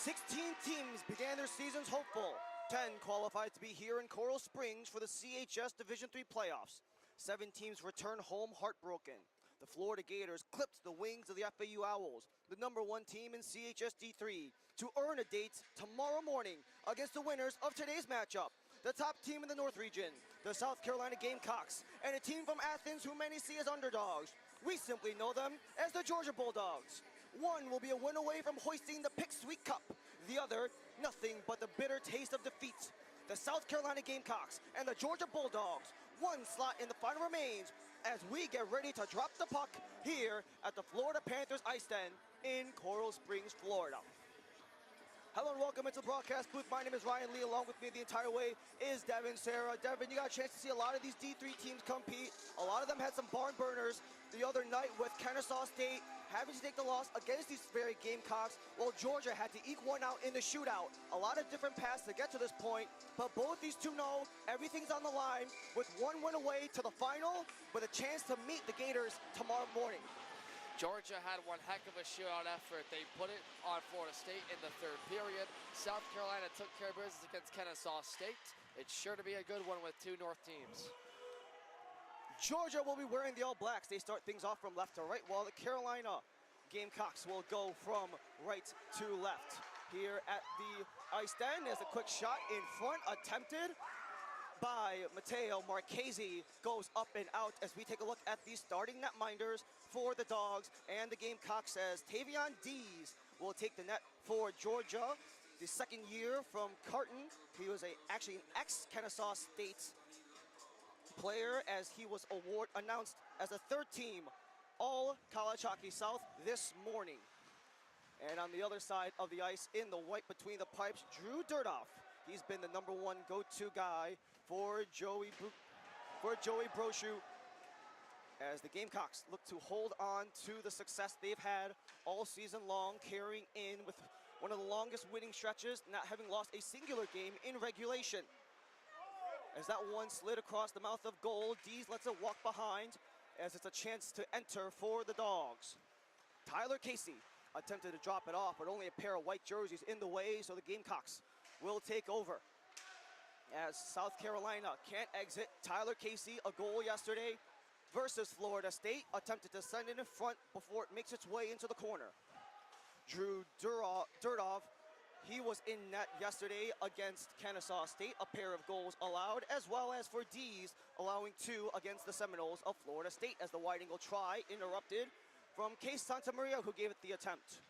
16 teams began their seasons hopeful. 10 qualified to be here in Coral Springs for the CHS Division III playoffs. 7 teams return home heartbroken. The Florida Gators clipped the wings of the FAU Owls, the #1 team in CHS D3, to earn a date tomorrow morning against the winners of today's matchup, the top team in the North region, the South Carolina Gamecocks, and a team from Athens who many see as underdogs. We simply know them as the Georgia Bulldogs. One will be a win away from hoisting the Pick Sweet Cup. The other, nothing but the bitter taste of defeat. The South Carolina Gamecocks and the Georgia Bulldogs. One slot in the final remains as we get ready to drop the puck here at the Florida Panthers IceDen in Coral Springs, Florida. Hello and welcome into the broadcast booth. My name is Ryan Lee. Along with me the entire way is Devin Sarah. Devin, you got a chance to see a lot of these D3 teams compete. A lot of them had some barn burners the other night with Kennesaw State having to take the loss against these very Gamecocks, while Georgia had to eke one out in the shootout. A lot of different paths to get to this point, but both these two know everything's on the line with one win away to the final with a chance to meet the Gators tomorrow morning. Georgia had one heck of a shootout effort. They put it on Florida State in the third period. South Carolina took care of business against Kennesaw State. It's sure to be a good one with two North teams. Georgia will be wearing the All Blacks. They start things off from left to right, while the Carolina Gamecocks will go from right to left. Here at the IceDen, there's a quick shot in front attempted by Mateo Marchese, goes up and out as we take a look at the starting netminders for the Dogs and the Gamecocks, as Tavion Dees will take the net for Georgia. The second year from Carton. He was actually an ex-Kennesaw State player, as he was announced as a third team All-College Hockey South this morning. And on the other side of the ice, in the white between the pipes, Drew Dirtoff. He's been the #1 go-to guy for Joey Brochu, as the Gamecocks look to hold on to the success they've had all season long, carrying in with one of the longest winning stretches, not having lost a singular game in regulation. As that one slid across the mouth of goal, Dees lets it walk behind as it's a chance to enter for the Dogs. Tyler Casey attempted to drop it off, but only a pair of white jerseys in the way, so the Gamecocks will take over. As South Carolina can't exit, Tyler Casey, a goal yesterday versus Florida State, attempted to send it in front before it makes its way into the corner. Drew Dirtoff, he was in net yesterday against Kennesaw State, a pair of goals allowed, as well as for Dees, allowing 2 against the Seminoles of Florida State, as the wide angle try interrupted from Case Santa Maria, who gave it the attempt.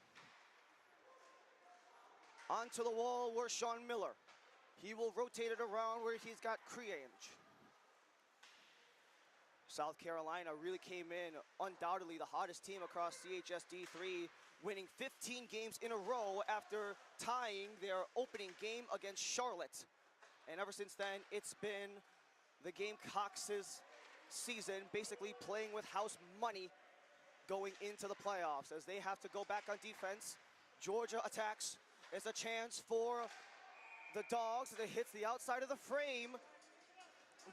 Onto the wall were Sean Miller. He will rotate it around where he's got Creange. South Carolina really came in undoubtedly the hottest team across CHS D3, winning 15 games in a row after tying their opening game against Charlotte. And ever since then, it's been the Gamecocks' season, basically playing with house money going into the playoffs, as they have to go back on defense. Georgia attacks. It's a chance for the Dogs that hits the outside of the frame,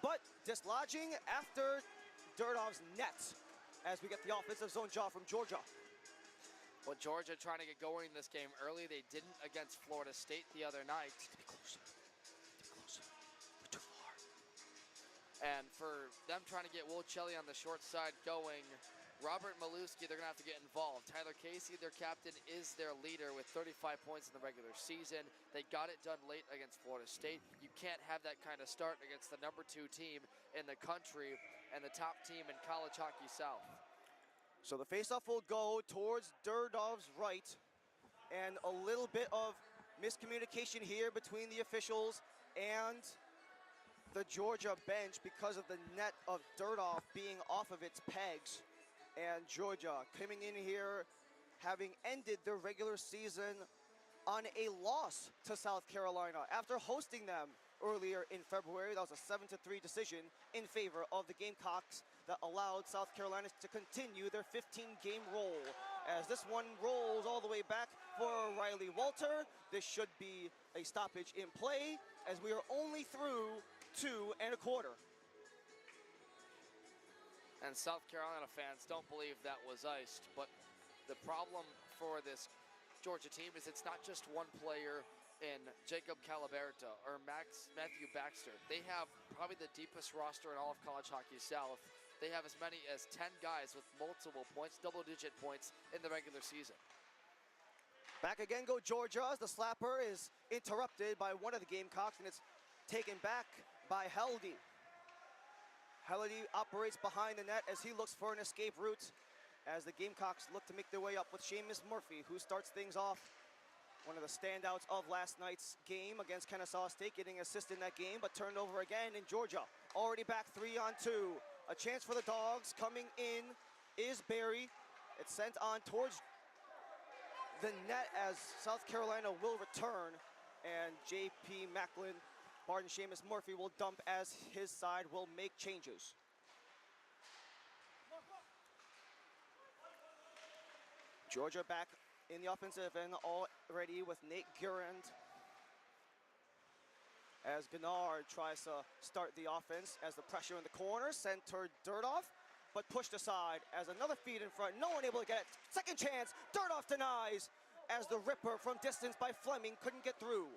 but dislodging after Dirtoff's net, as we get the offensive zone jaw from Georgia. Well, Georgia trying to get going in this game early. They didn't against Florida State the other night. Be closer. Be closer. We're too far. And for them trying to get Will Chelly on the short side going, Robert Maluski, they're going to have to get involved. Tyler Casey, their captain, is their leader with 35 points in the regular season. They got it done late against Florida State. You can't have that kind of start against the #2 team in the country and the top team in College Hockey South. So the faceoff will go towards Dirtoff's right, and a little bit of miscommunication here between the officials and the Georgia bench because of the net of Dirtoff being off of its pegs. And Georgia coming in here having ended their regular season on a loss to South Carolina after hosting them earlier in February. That was a 7-3 decision in favor of the Gamecocks that allowed South Carolina to continue their 15-game roll. As this one rolls all the way back for Riley Walter, this should be a stoppage in play, as we are only through 2 1/4. And South Carolina fans don't believe that was iced, but the problem for this Georgia team is it's not just one player in Jacob Calaberta or Matthew Baxter. They have probably the deepest roster in all of college hockey south. They have as many as 10 guys with multiple points, double-digit points in the regular season. Back again go Georgia as the slapper is interrupted by one of the Gamecocks, and it's taken back by Heldy. Heldy operates behind the net as he looks for an escape route as the Gamecocks look to make their way up with Seamus Murphy, who starts things off. One of the standouts of last night's game against Kennesaw State, getting assist in that game, but turned over again in Georgia. Already back 3-on-2. A chance for the Dogs. Coming in is Barry. It's sent on towards the net as South Carolina will return, and J.P. Macklin, Seamus Murphy will dump as his side will make changes. Georgia back in the offensive end already with Nate Gurand as Gennard tries to start the offense as the pressure in the corner, centered Dirtoff, but pushed aside as another feed in front. No one able to get it. Second chance, Dirtoff denies as the ripper from distance by Fleming couldn't get through.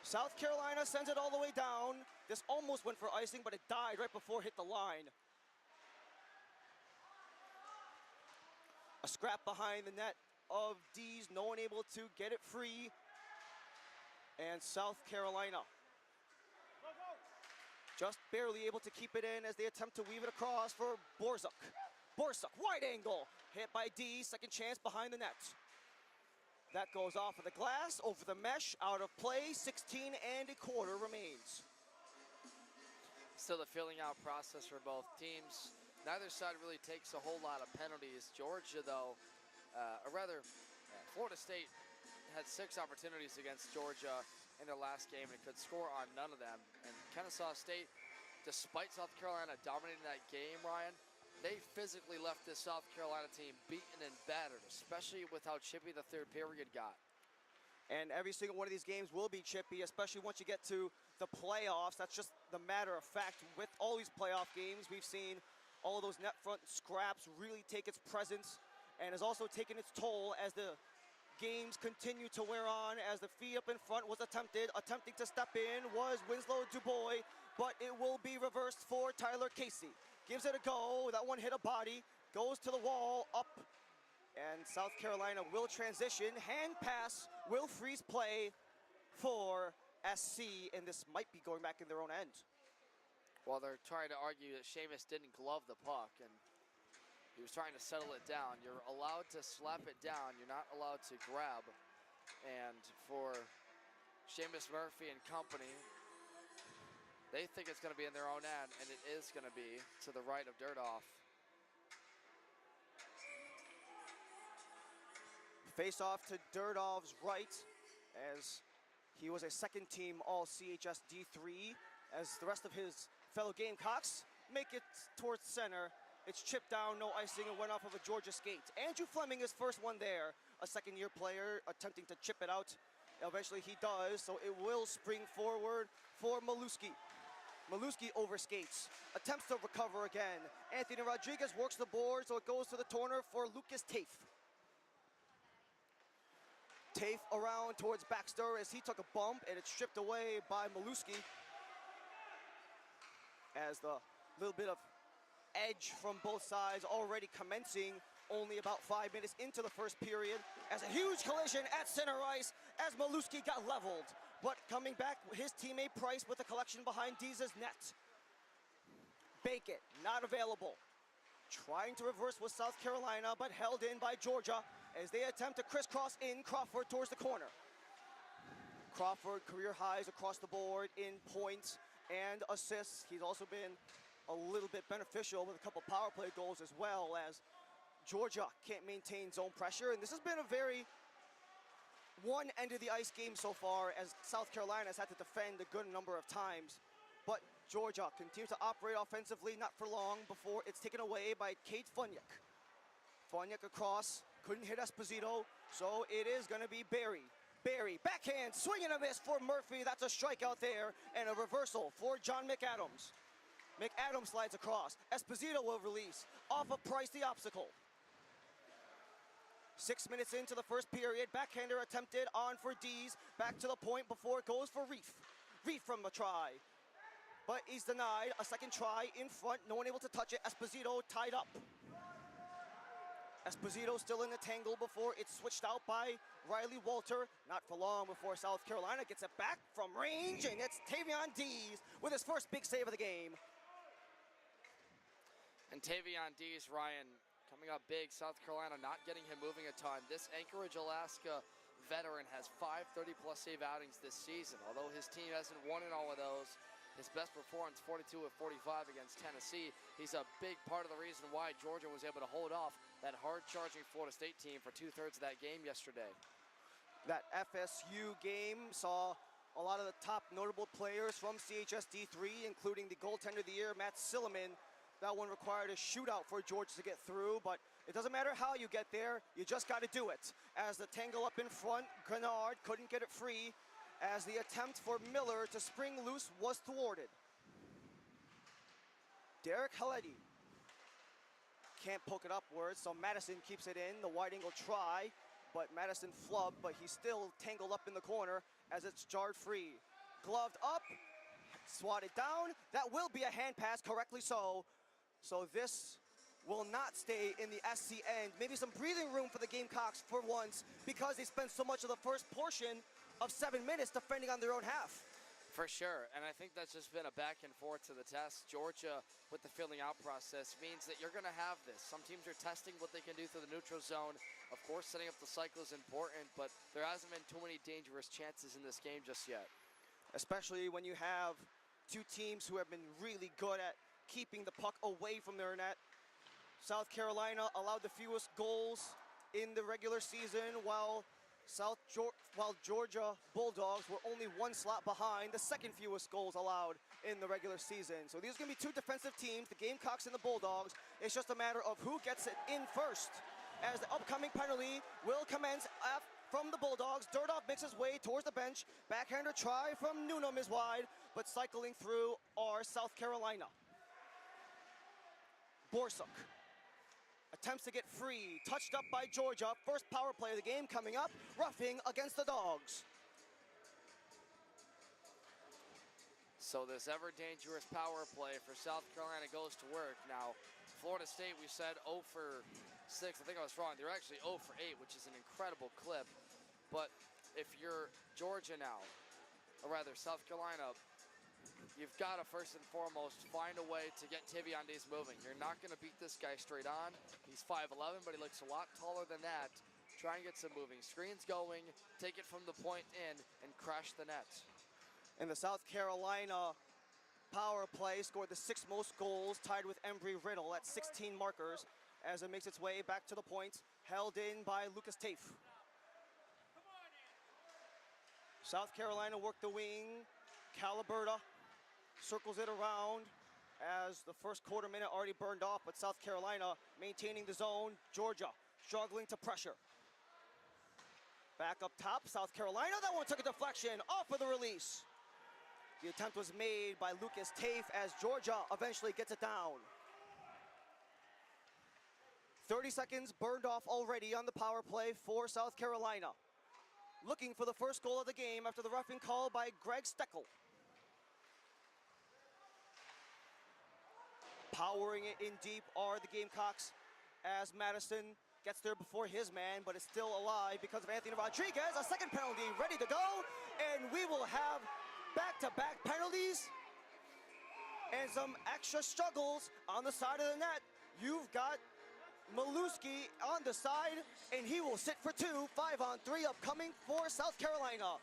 South Carolina sends it all the way down. This almost went for icing, but it died right before it hit the line. A scrap behind the net of D's, no one able to get it free. And South Carolina just barely able to keep it in as they attempt to weave it across for Borzuk. Borzuk, wide angle, hit by D, second chance behind the net. That goes off of the glass, over the mesh, out of play, 16 1/4 remains. Still the filling out process for both teams. Neither side really takes a whole lot of penalties. Georgia, though, Florida State had 6 opportunities against Georgia in their last game and could score on none of them. And Kennesaw State, despite South Carolina dominating that game, Ryan, they physically left this South Carolina team beaten and battered, especially with how chippy the third period got. And every single one of these games will be chippy, especially once you get to the playoffs. That's just the matter of fact. With all these playoff games, we've seen all of those net front scraps really take its presence and has also taken its toll as the games continue to wear on, as the feed up in front was attempting to step in was Winslow Dubois, but it will be reversed for Tyler Casey. Gives it a go, that one hit a body, goes to the wall, up, and South Carolina will transition. Hand pass will freeze play for SC, and this might be going back in their own end. Well, they're trying to argue that Seamus didn't glove the puck, and he was trying to settle it down. You're allowed to slap it down. You're not allowed to grab. And for Seamus Murphy and company, they think it's going to be in their own end, and it is going to be to the right of Dirtoff. Face off to Dirtoff's right, as he was a second-team All-CHS D3, as the rest of his fellow Gamecocks make it towards center. It's chipped down, no icing, and went off of a Georgia skate. Andrew Fleming is first one there, a second-year player attempting to chip it out. Eventually he does, so it will spring forward for Maluski. Maluski overskates, attempts to recover again. Anthony Rodriguez works the board, so it goes to the corner for Lucas Tafe. Tafe around towards Baxter as he took a bump, and it's stripped away by Maluski. As the little bit of edge from both sides already commencing only about 5 minutes into the first period, as a huge collision at center ice as Maluski got leveled. But coming back, his teammate Price with a collection behind Deeza's net. Bacon, not available. Trying to reverse with South Carolina, but held in by Georgia as they attempt to crisscross in Crawford towards the corner. Crawford, career highs across the board in points and assists. He's also been a little bit beneficial with a couple power play goals as well, as Georgia can't maintain zone pressure. And this has been a very one end of the ice game so far, as South Carolina has had to defend a good number of times. But Georgia continues to operate offensively, not for long before it's taken away by Kate Funyuk. Funyuk across, couldn't hit Esposito, so it is gonna be Barry. Barry, backhand, swing and a miss for Murphy. That's a strikeout there, and a reversal for John McAdams. McAdams slides across. Esposito will release off of Price, the obstacle. 6 minutes into the first period, backhander attempted on for Dees, back to the point before it goes for Reef. Reef from the try, but he's denied. A second try in front, no one able to touch it. Esposito tied up. Esposito still in the tangle before it's switched out by Riley Walter. Not for long before South Carolina gets it back from range, and it's Tavion Dees with his first big save of the game. And Tavion Dees, Ryan, coming up big. South Carolina not getting him moving a ton. This Anchorage, Alaska veteran has 5 30-plus save outings this season. Although his team hasn't won in all of those, his best performance, 42 of 45 against Tennessee. He's a big part of the reason why Georgia was able to hold off that hard-charging Florida State team for 2/3 of that game yesterday. That FSU game saw a lot of the top notable players from CHSD3, including the goaltender of the year, Matt Silliman. That one required a shootout for Georgia to get through, but it doesn't matter how you get there, you just got to do it. As the tangle up in front, Grenard couldn't get it free, as the attempt for Miller to spring loose was thwarted. Derek Haledi can't poke it upwards, so Madison keeps it in. The wide angle try, but Madison flubbed, but he's still tangled up in the corner as it's jarred free. Gloved up, swatted down. That will be a hand pass, correctly so. So this will not stay in the SC end. Maybe some breathing room for the Gamecocks for once, because they spent so much of the first portion of 7 minutes defending on their own half. For sure, and I think that's just been a back and forth to the test. Georgia, with the filling out process, means that you're going to have this. Some teams are testing what they can do through the neutral zone. Of course, setting up the cycle is important, but there hasn't been too many dangerous chances in this game just yet. Especially when you have two teams who have been really good at keeping the puck away from their net. South Carolina allowed the fewest goals in the regular season, while Georgia Bulldogs were only one slot behind, the second fewest goals allowed in the regular season. So these are going to be two defensive teams, the Gamecocks and the Bulldogs. It's just a matter of who gets it in first, as the upcoming penalty will commence from the Bulldogs. Durdov makes his way towards the bench. Backhander try from Newnham is wide, but cycling through are South Carolina. Borsuk attempts to get free, touched up by Georgia. First power play of the game coming up, roughing against the Dogs. So this ever-dangerous power play for South Carolina goes to work. Now, Florida State, we said 0 for 6. I think I was wrong. They're actually 0 for 8, which is an incredible clip. But if you're Georgia now, or rather South Carolina, you've got to first and foremost find a way to get Tavion Dees moving. You're not going to beat this guy straight on. He's 5'11", but he looks a lot taller than that. Try and get some moving screens going, take it from the point in, and crash the net. And the South Carolina power play scored the 6th most goals, tied with Embry-Riddle at 16 markers, as it makes its way back to the point, held in by Lucas Tafe. South Carolina worked the wing. Caliberta circles it around as the first quarter minute already burned off, but South Carolina maintaining the zone. Georgia struggling to pressure. Back up top, South Carolina. That one took a deflection off of the release. The attempt was made by Lucas Tafe as Georgia eventually gets it down. 30 seconds burned off already on the power play for South Carolina. Looking for the first goal of the game after the roughing call by Greg Steckel. Powering it in deep are the Gamecocks as Madison gets there before his man, but it's still alive because of Anthony Rodriguez. A second penalty ready to go, and we will have back-to-back penalties and some extra struggles on the side of the net. You've got Maluski on the side, and he will sit for 2. 5-on-3 upcoming for South Carolina.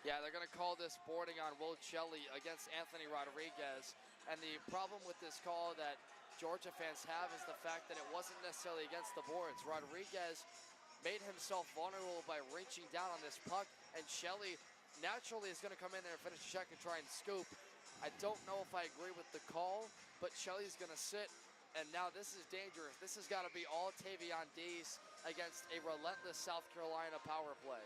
Yeah, they're going to call this boarding on Will Shelley against Anthony Rodriguez. And the problem with this call that Georgia fans have is the fact that it wasn't necessarily against the boards. Rodriguez made himself vulnerable by reaching down on this puck, and Shelley naturally is going to come in there and finish the check and try and scoop. I don't know if I agree with the call, but Shelley's going to sit, and now this is dangerous. This has got to be all Tavion Dees against a relentless South Carolina power play.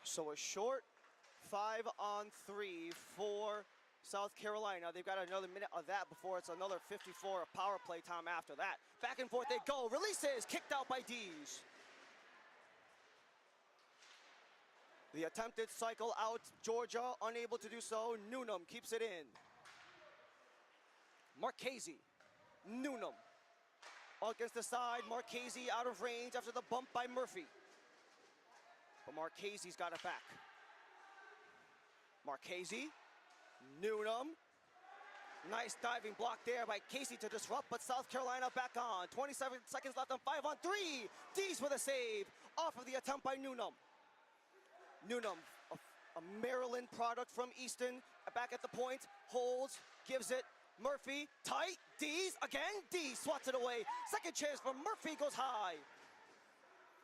So a short 5-on-3 for South Carolina. They've got another minute of that before it's another 54 of power play time after that. Back and forth they go. Releases, kicked out by Dees. The attempted cycle out, Georgia unable to do so. Newnham keeps it in. Marchese, Newnham. Against the side, Marchese out of range after the bump by Murphy. But Marchese's got it back. Marchese, Newnham. Nice diving block there by Casey to disrupt, but South Carolina back on. 27 seconds left on 5-on-3. Dees with a save off of the attempt by Newnham. Newnham, a Maryland product from Easton, back at the point, holds, gives it. Murphy, tight, Dees, again, Dees swats it away. Second chance for Murphy, goes high.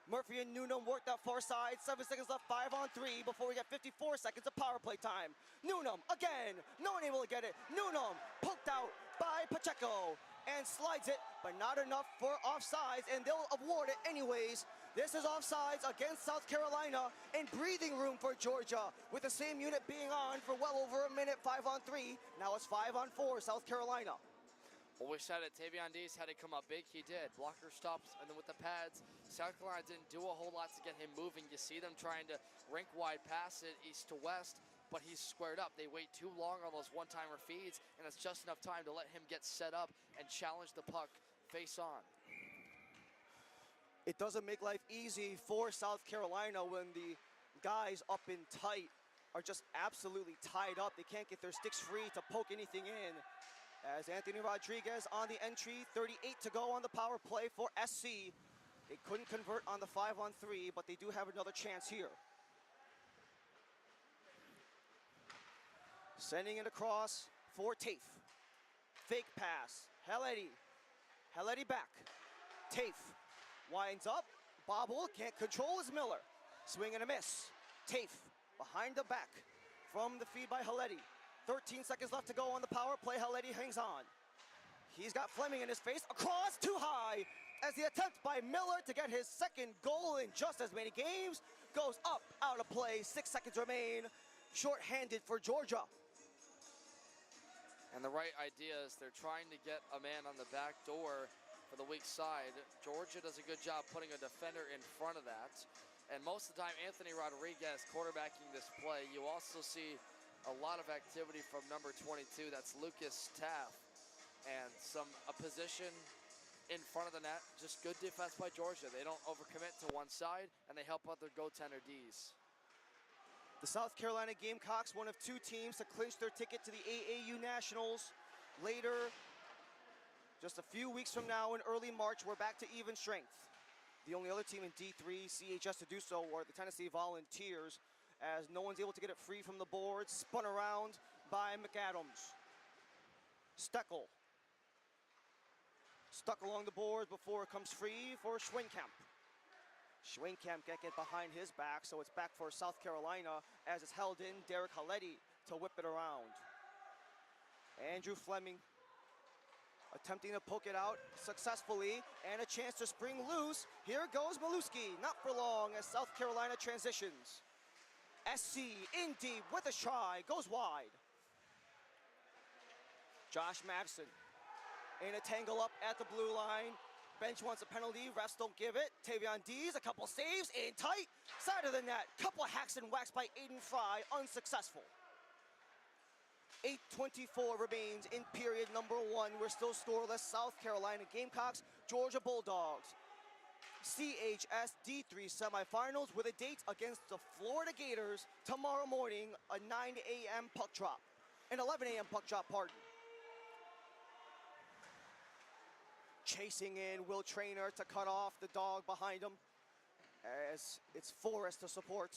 Murphy and Newnham work that far side. 7 seconds left, 5-on-3 before we get 54 seconds of power play time. Newnham, again, no one able to get it. Newnham, poked out by Pacheco and slides it, but not enough for offsides, and they'll award it anyways. This is offsides against South Carolina and breathing room for Georgia, with the same unit being on for well over a minute. 5-on-3. Now it's 5-on-4, South Carolina. Well, we said it, Tavion Dees had to come up big. He did. Blocker stops, and then with the pads, South Carolina didn't do a whole lot to get him moving. You see them trying to rink wide pass it east to west, but he's squared up. They wait too long on those one-timer feeds, and it's just enough time to let him get set up and challenge the puck face on. It doesn't make life easy for South Carolina when the guys up in tight are just absolutely tied up. They can't get their sticks free to poke anything in. As Anthony Rodriguez on the entry, 38 to go on the power play for SC. They couldn't convert on the 5-on-3, but they do have another chance here. Sending it across for Tafe. Fake pass, Helletti back. Tafe winds up, bobble, can't control his Miller. Swing and a miss. Tafe behind the back from the feed by Helletti. 13 seconds left to go on the power play. Helletti hangs on. He's got Fleming in his face. Across, too high, as the attempt by Miller to get his second goal in just as many games goes up, out of play. 6 seconds remain. Short-handed for Georgia. And the right idea is they're trying to get a man on the back door for the weak side. Georgia does a good job putting a defender in front of that. And most of the time, Anthony Rodriguez quarterbacking this play. You also see a lot of activity from number 22. That's Lucas Taff. And a position in front of the net. Just good defense by Georgia. They don't overcommit to one side, and they help out their goaltender Dees. The South Carolina Gamecocks, one of two teams to clinch their ticket to the AAU Nationals. Later, just a few weeks from now in early March, we're back to even strength. The only other team in D3 CHS to do so are the Tennessee Volunteers, as no one's able to get it free from the board. Spun around by McAdams. Steckel. Stuck along the boards before it comes free for Schwenkamp. Schwenkamp can't get behind his back, so it's back for South Carolina as it's held in. Derek Helletti to whip it around. Andrew Fleming attempting to poke it out successfully, and a chance to spring loose. Here goes Maluski, not for long as South Carolina transitions. SC in deep with a try, goes wide. Josh Madsen in a tangle up at the blue line. Bench wants a penalty, refs don't give it. Tavion Dees, a couple saves, in tight, side of the net. Couple hacks and whacks by Aiden Fry, unsuccessful. 8:24 remains in period number 1. We're still scoreless. South Carolina Gamecocks, Georgia Bulldogs. CHS D3 semifinals with a date against the Florida Gators tomorrow morning, a 9 a.m. puck drop. An 11 a.m. puck drop, pardon. Chasing in Will Traynor to cut off the dog behind him, as it's Forrest to support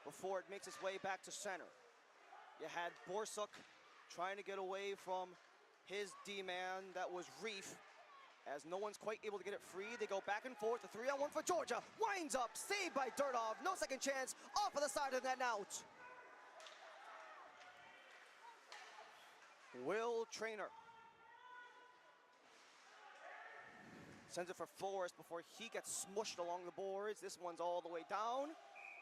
before it makes its way back to center. You had Borsuk trying to get away from his D-man, that was Reef. As no one's quite able to get it free, they go back and forth. A 3-on-1 for Georgia. Winds up, saved by Dirtov. No second chance, off of the side of the net and out. Will Traynor sends it for Forrest before he gets smushed along the boards. This one's all the way down,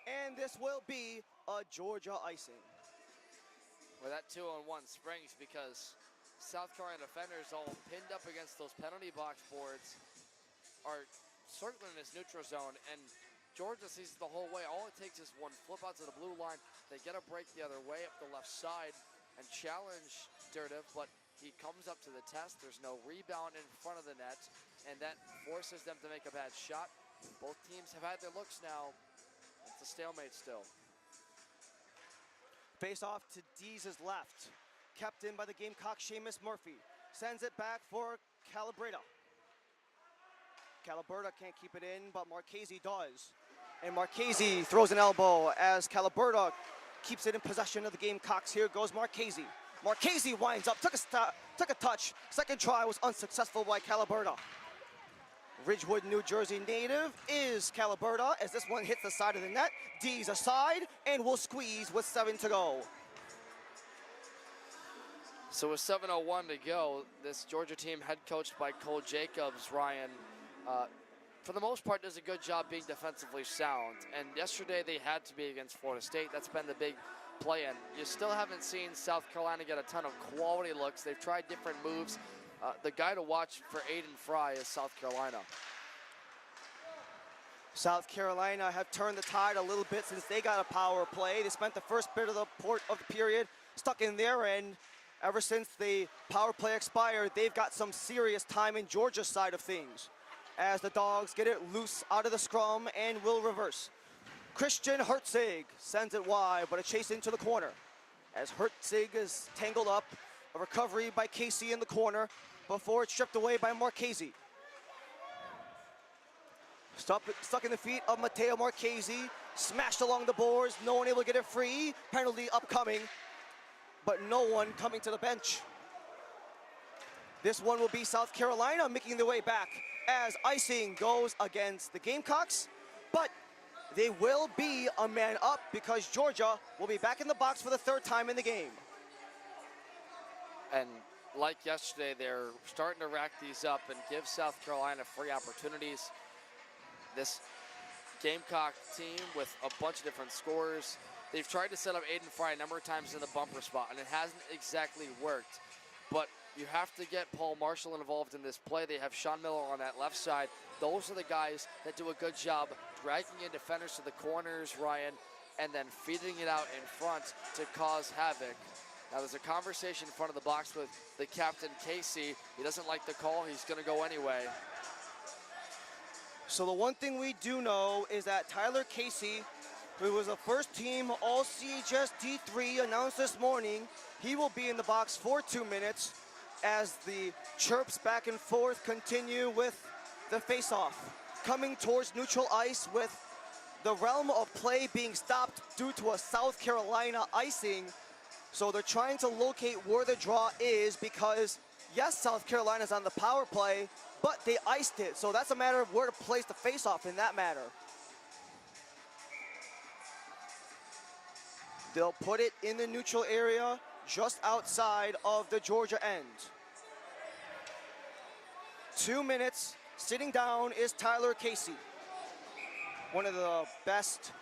and this will be a Georgia icing. where that 2-on-1 springs because South Carolina defenders all pinned up against those penalty box boards are circling this neutral zone, and Georgia sees it the whole way. All it takes is one flip out to the blue line. They get a break the other way up the left side and challenge Durdev, but he comes up to the test. There's no rebound in front of the net, and that forces them to make a bad shot. Both teams have had their looks now. It's a stalemate still. Face off to Dees' left. Kept in by the Gamecock, Seamus Murphy. Sends it back for Calabretta. Calabretta can't keep it in, but Marchese does. And Marchese throws an elbow as Calabretta keeps it in possession of the Gamecocks. Here goes Marchese. Marchese winds up, took a touch. Second try was unsuccessful by Calabretta. Ridgewood, New Jersey native is Calabretta as this one hits the side of the net. D's aside and will squeeze with 7 to go. So with 7:01 to go, this Georgia team head coached by Cole Jacobs, Ryan, for the most part does a good job being defensively sound. And yesterday they had to be against Florida State. That's been the big play-in. You still haven't seen South Carolina get a ton of quality looks. They've tried different moves. The guy to watch for Aiden Fry is South Carolina. South Carolina have turned the tide a little bit since they got a power play. They spent the first bit of the period stuck in their end. Ever since the power play expired, they've got some serious time in Georgia's side of things as the Dogs get it loose out of the scrum and will reverse. Christian Hertzig sends it wide, but a chase into the corner as Hertzig is tangled up. A recovery by Casey in the corner before it's stripped away by Marchese. Stuck in the feet of Matteo Marchese, smashed along the boards, no one able to get it free. Penalty upcoming, but no one coming to the bench. This one will be South Carolina making their way back as icing goes against the Gamecocks, but they will be a man up because Georgia will be back in the box for the third time in the game. And like yesterday, they're starting to rack these up and give South Carolina free opportunities. This Gamecock team with a bunch of different scorers. They've tried to set up Aiden Fry a number of times in the bumper spot, and it hasn't exactly worked. But you have to get Paul Marshall involved in this play. They have Sean Miller on that left side. Those are the guys that do a good job dragging in defenders to the corners, Ryan, and then feeding it out in front to cause havoc. Now there's a conversation in front of the box with the captain, Casey. He doesn't like the call. He's going to go anyway. So the one thing we do know is that Tyler Casey, who was a first-team All-CHS D3, announced this morning he will be in the box for 2 minutes as the chirps back and forth continue with the face-off. Coming towards neutral ice with the realm of play being stopped due to a South Carolina icing. So they're trying to locate where the draw is because, yes, South Carolina's on the power play, but they iced it. So that's a matter of where to place the face-off in that matter. They'll put it in the neutral area just outside of the Georgia end. 2 minutes, sitting down is Tyler Casey, one of the best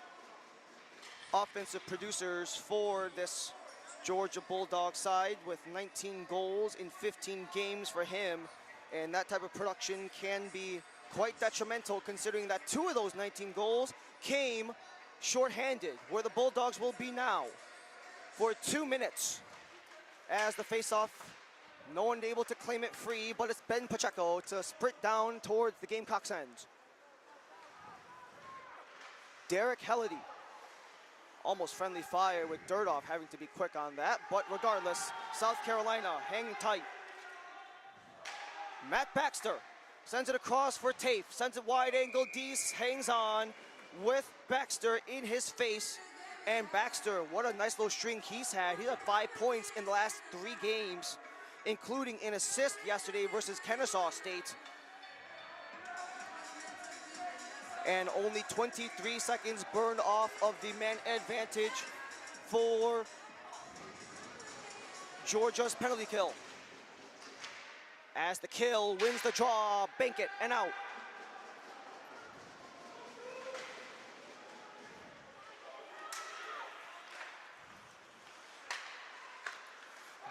offensive producers for this Georgia Bulldog side with 19 goals in 15 games for him. And that type of production can be quite detrimental considering that 2 of those 19 goals came shorthanded, where the Bulldogs will be now for 2 minutes. As the face-off, no one able to claim it free, but it's Ben Pacheco to sprint down towards the Gamecocks end. Derek Helledy, almost friendly fire with Durdoff having to be quick on that, but regardless, South Carolina hanging tight. Matt Baxter sends it across for Tafe, sends it wide angle, Dees hangs on with Baxter in his face. And Baxter, what a nice little string he's had. He had 5 points in the last 3 games, including an assist yesterday versus Kennesaw State. And only 23 seconds burned off of the man advantage for Georgia's penalty kill. As the kill wins the draw, bank it and out.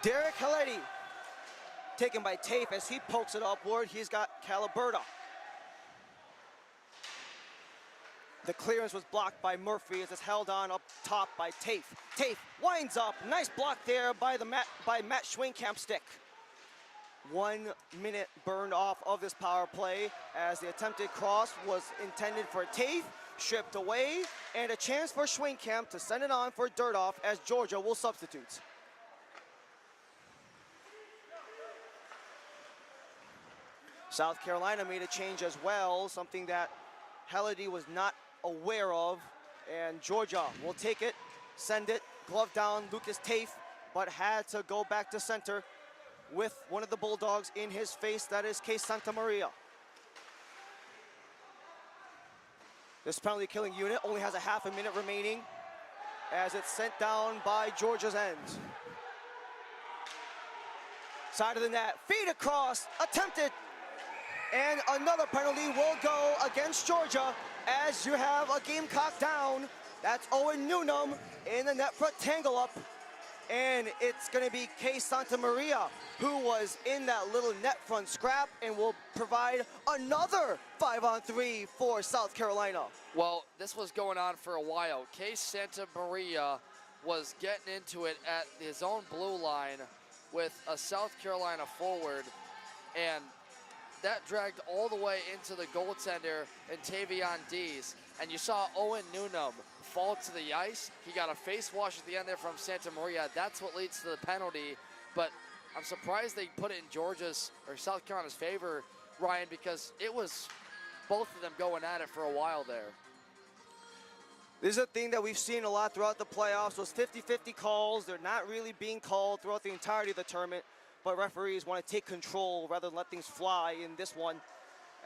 Derek Haledi taken by Tafe as he pokes it upward. He's got Caliberta. The clearance was blocked by Murphy as it's held on up top by Tafe. Tafe winds up. Nice block there by Matt Schwingkamp's stick. 1 minute burned off of this power play as the attempted cross was intended for Tafe, stripped away, and a chance for Schwingkamp to send it on for Dirtoff as Georgia will substitute. South Carolina made a change as well, something that Haledi was not aware of, and Georgia will take it, send it, glove down, Lucas Tafe, but had to go back to center with one of the Bulldogs in his face, that is Case Santa Maria. This penalty killing unit only has a half a minute remaining as it's sent down by Georgia's end. Side of the net, feed across, attempted, and another penalty will go against Georgia as you have a Gamecock down. That's Owen Newnham in the net front tangle up. And it's going to be Case Santa Maria who was in that little net front scrap and will provide another 5-on-3 for South Carolina. Well, this was going on for a while. Case Santa Maria was getting into it at his own blue line with a South Carolina forward, and that dragged all the way into the goaltender and Tavion Dees. And you saw Owen Newnham fall to the ice. He got a face wash at the end there from Santa Maria. That's what leads to the penalty. But I'm surprised they put it in Georgia's or South Carolina's favor, Ryan, because it was both of them going at it for a while there. This is a thing that we've seen a lot throughout the playoffs. Those 50-50 calls, they're not really being called throughout the entirety of the tournament, but referees want to take control rather than let things fly in this one.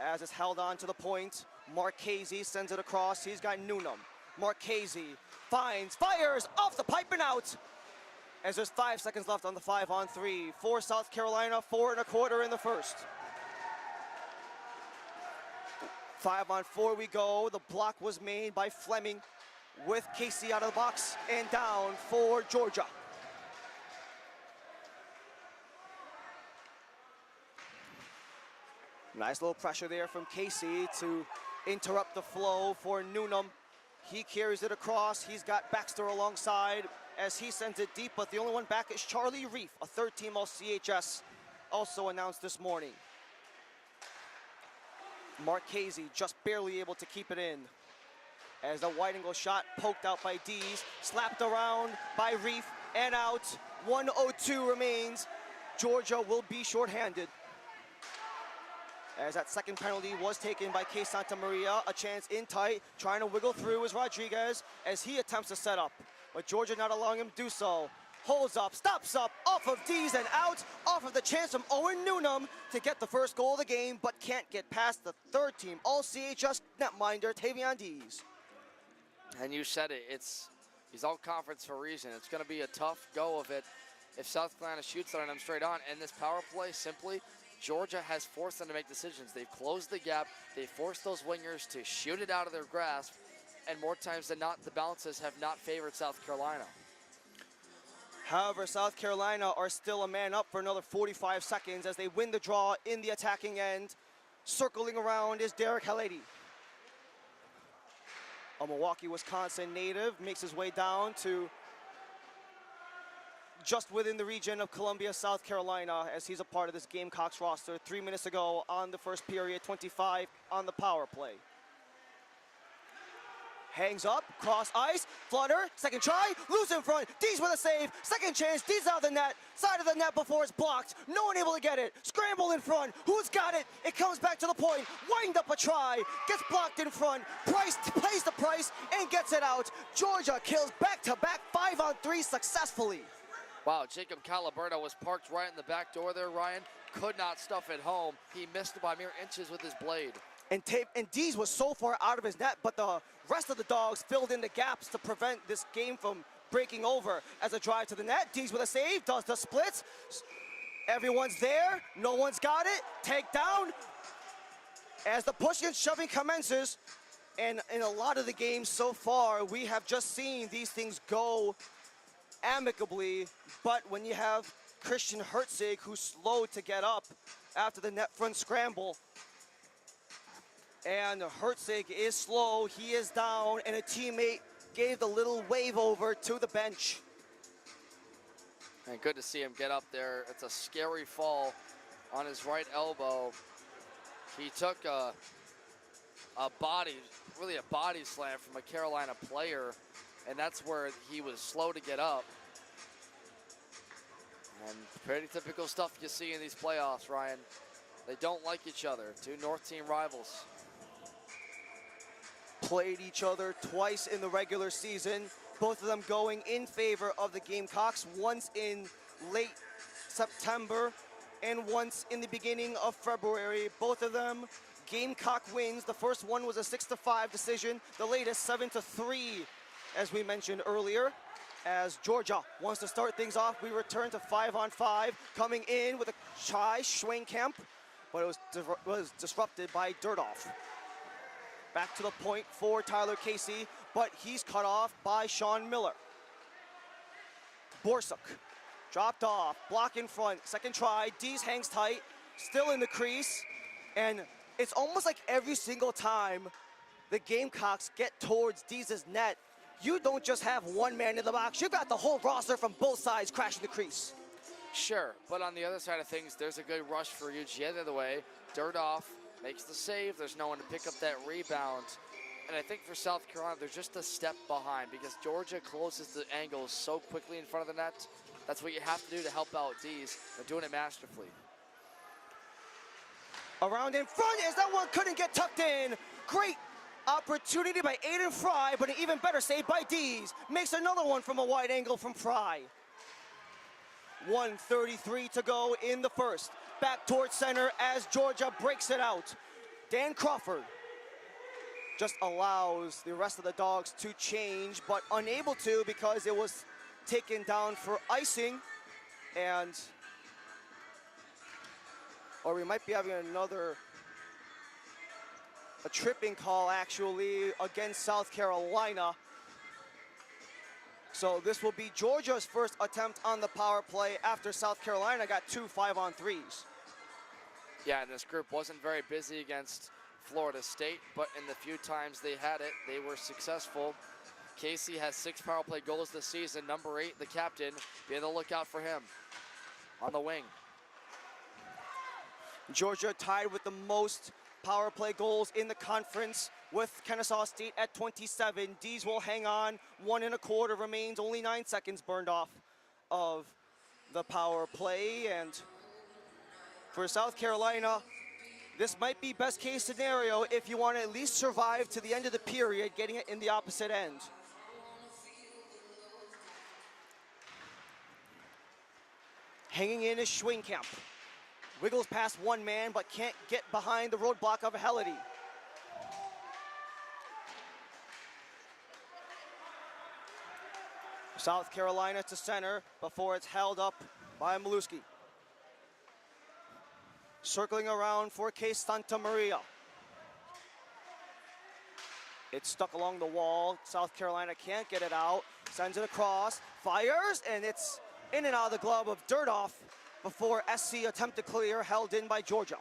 As it's held on to the point, Marchese sends it across. He's got Newnham. Marchese finds, fires off the pipe and out. As there's 5 seconds left on the 5-on-3 for South Carolina, 4 1/4 in the first. 5-on-4 we go. The block was made by Fleming with Casey out of the box and down for Georgia. Nice little pressure there from Casey to interrupt the flow for Newnham. He carries it across. He's got Baxter alongside as he sends it deep, but the only one back is Charlie Reef, a third-team All-CHS, also announced this morning. Marchese just barely able to keep it in as the wide-angle shot poked out by Dees, slapped around by Reef and out. 1:02 remains. Georgia will be shorthanded. As that second penalty was taken by Case Santa Maria, a chance in tight, trying to wiggle through is Rodriguez as he attempts to set up, but Georgia not allowing him to do so. Holds up, stops up, off of Dees and out, off of the chance from Owen Newnham to get the first goal of the game, but can't get past the third-team All-CHS netminder, Tavion Dees. And you said it, he's all conference for a reason. It's going to be a tough go of it if South Carolina shoots on him straight on. And this power play, simply, Georgia has forced them to make decisions. They've closed the gap. They forced those wingers to shoot it out of their grasp. And more times than not, the bounces have not favored South Carolina. However, South Carolina are still a man up for another 45 seconds as they win the draw in the attacking end. Circling around is Derek Haledi. A Milwaukee, Wisconsin native, makes his way down to just within the region of Columbia, South Carolina, as he's a part of this Gamecocks roster. 3 minutes ago on the first period, 25 on the power play. Hangs up, cross ice, flutter, second try, loose in front, Dees with a save, second chance, Dees out of the net, side of the net before it's blocked, no one able to get it, scramble in front, who's got it? It comes back to the point, wind up a try, gets blocked in front, Price plays the Price and gets it out. Georgia kills back-to-back 5-on-3 successfully. Wow, Jacob Caliberto was parked right in the back door there, Ryan. Could not stuff it home. He missed by mere inches with his blade. And Dees was so far out of his net, but the rest of the Dogs filled in the gaps to prevent this game from breaking over. As a drive to the net, Dees with a save, does the splits. Everyone's there, no one's got it, take down. As the pushing and shoving commences, and in a lot of the games so far, we have just seen these things go amicably, but when you have Christian Hertzig, who slowed to get up after the net front scramble. And Hertzig is slow, he is down, and a teammate gave the little wave over to the bench. And good to see him get up there. It's a scary fall on his right elbow. He took a body slam from a Carolina player, and that's where he was slow to get up. And pretty typical stuff you see in these playoffs, Ryan. They don't like each other, two North team rivals. Played each other twice in the regular season, both of them going in favor of the Gamecocks, once in late September and once in the beginning of February. Both of them Gamecock wins. The first one was a 6-5 decision, the latest 7-3, as we mentioned earlier. As Georgia wants to start things off, we return to 5-on-5, coming in with a try, Schwenkamp, but it was disrupted by Dirtoff. Back to the point for Tyler Casey, but he's cut off by Sean Miller. Borsuk dropped off, block in front, second try, Dees hangs tight, still in the crease, and it's almost like every single time the Gamecocks get towards Dees' net, you don't just have one man in the box, you got the whole roster from both sides crashing the crease. Sure, but on the other side of things, there's a good rush for UGA the other way. Dirtoff makes the save, there's no one to pick up that rebound. And I think for South Carolina, they're just a step behind because Georgia closes the angles so quickly in front of the net. That's what you have to do to help out Dees. They're doing it masterfully. Around in front, as that one couldn't get tucked in. Great opportunity by Aiden Fry, but an even better save by Dees. Makes another one from a wide angle from Fry. 1:33 to go in the first. Back towards center as Georgia breaks it out. Dan Crawford just allows the rest of the Dogs to change, but unable to because it was taken down for icing. Or we might be having a tripping call actually against South Carolina. So this will be Georgia's first attempt on the power play after South Carolina got 2 5-on-3s. Yeah, and this group wasn't very busy against Florida State, but in the few times they had it, they were successful. Casey has 6 power play goals this season. Number 8, the captain, be on the lookout for him on the wing. Georgia tied with the most power play goals in the conference with Kennesaw State at 27. Dees will hang on, 1 1/4 remains, only 9 seconds burned off of the power play. And for South Carolina, this might be best case scenario if you want to at least survive to the end of the period, getting it in the opposite end. Hanging in is Schwenkamp. Wiggles past one man, but can't get behind the roadblock of Helledy. South Carolina to center before it's held up by Maluski. Circling around for Case Santa Maria. It's stuck along the wall. South Carolina can't get it out. Sends it across, fires, and it's in and out of the glove of Dirtoff before SC attempt to clear, held in by Georgia.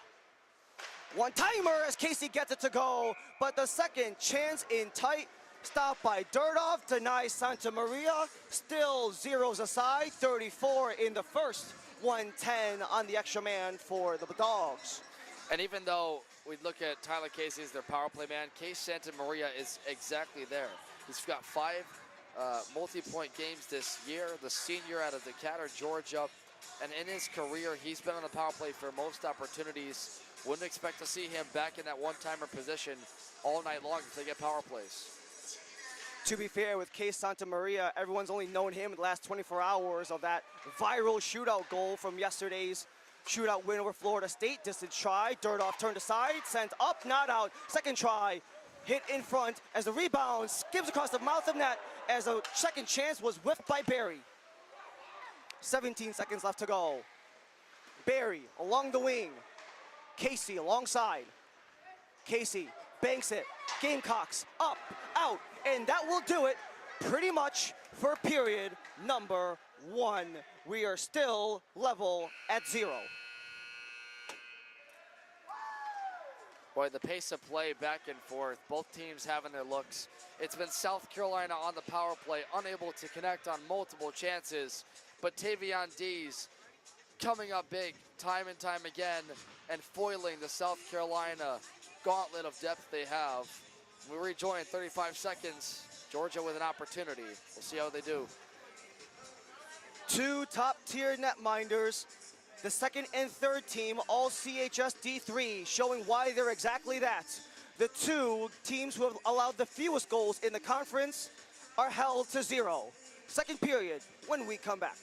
One-timer as Casey gets it to go, but the second chance in tight, stopped by Dirtoff, denies Santa Maria, still zeros aside, 34 in the first, 110 on the extra man for the Dogs. And even though we look at Tyler Casey as their power play man, Case Santa Maria is exactly there. He's got 5 multi-point games this year, the senior out of Decatur, Georgia. And in his career, he's been on the power play for most opportunities. Wouldn't expect to see him back in that one-timer position all night long if they get power plays. To be fair, with Case Santa Maria, everyone's only known him in the last 24 hours of that viral shootout goal from yesterday's shootout win over Florida State. Distance try, Dirtoff turned aside, sent up, not out. Second try, hit in front as the rebound skips across the mouth of net as a second chance was whiffed by Barry. 17 seconds left to go. Barry along the wing. Casey alongside. Casey banks it. Gamecocks up, out, and that will do it pretty much for period number 1. We are still level at 0. Boy, the pace of play back and forth, both teams having their looks. It's been South Carolina on the power play, unable to connect on multiple chances, but Tavion Dees coming up big time and time again and foiling the South Carolina gauntlet of depth they have. We rejoin 35 seconds. Georgia with an opportunity. We'll see how they do. 2 top-tier netminders. The second and third team, all CHS D3, showing why they're exactly that. The 2 teams who have allowed the fewest goals in the conference are held to 0. Second period when we come back.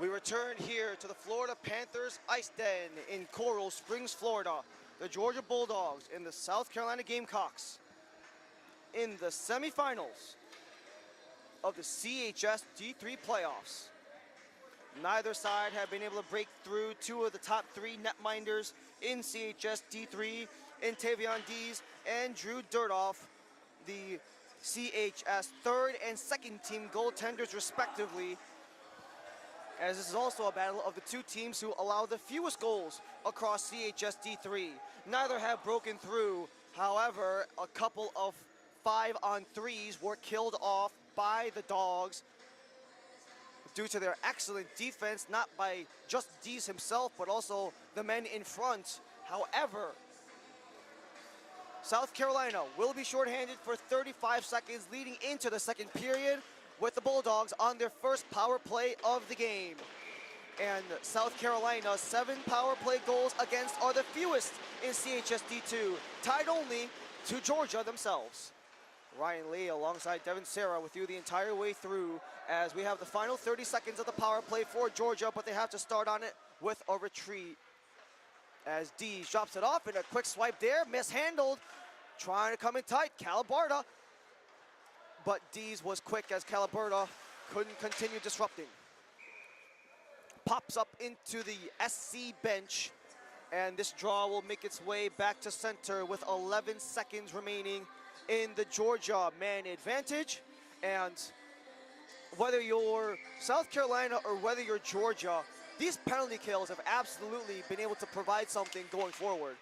We return here to the Florida Panthers IceDen in Coral Springs, Florida. The Georgia Bulldogs and the South Carolina Gamecocks in the semifinals of the CHS D3 playoffs. Neither side have been able to break through two of the top three netminders in CHS D3, in Tavion Dees and Drew Dirtoff, the CHS third and second team goaltenders respectively, as this is also a battle of the two teams who allow the fewest goals across CHS D3. Neither have broken through. However, a couple of 5-on-3s were killed off by the Dogs due to their excellent defense, not by just Dees himself, but also the men in front. However, South Carolina will be shorthanded for 35 seconds leading into the second period, with the Bulldogs on their first power play of the game. And South Carolina's 7 power play goals against are the fewest in CHS D2, tied only to Georgia themselves. Ryan Lee alongside Devin Serra with you the entire way through as we have the final 30 seconds of the power play for Georgia, but they have to start on it with a retreat. As Dees drops it off and a quick swipe there, mishandled, trying to come in tight, Calabarda. But Dees was quick as Calabarda couldn't continue disrupting. Pops up into the SC bench, and this draw will make its way back to center with 11 seconds remaining in the Georgia man advantage. And whether you're South Carolina or whether you're Georgia, these penalty kills have absolutely been able to provide something going forward.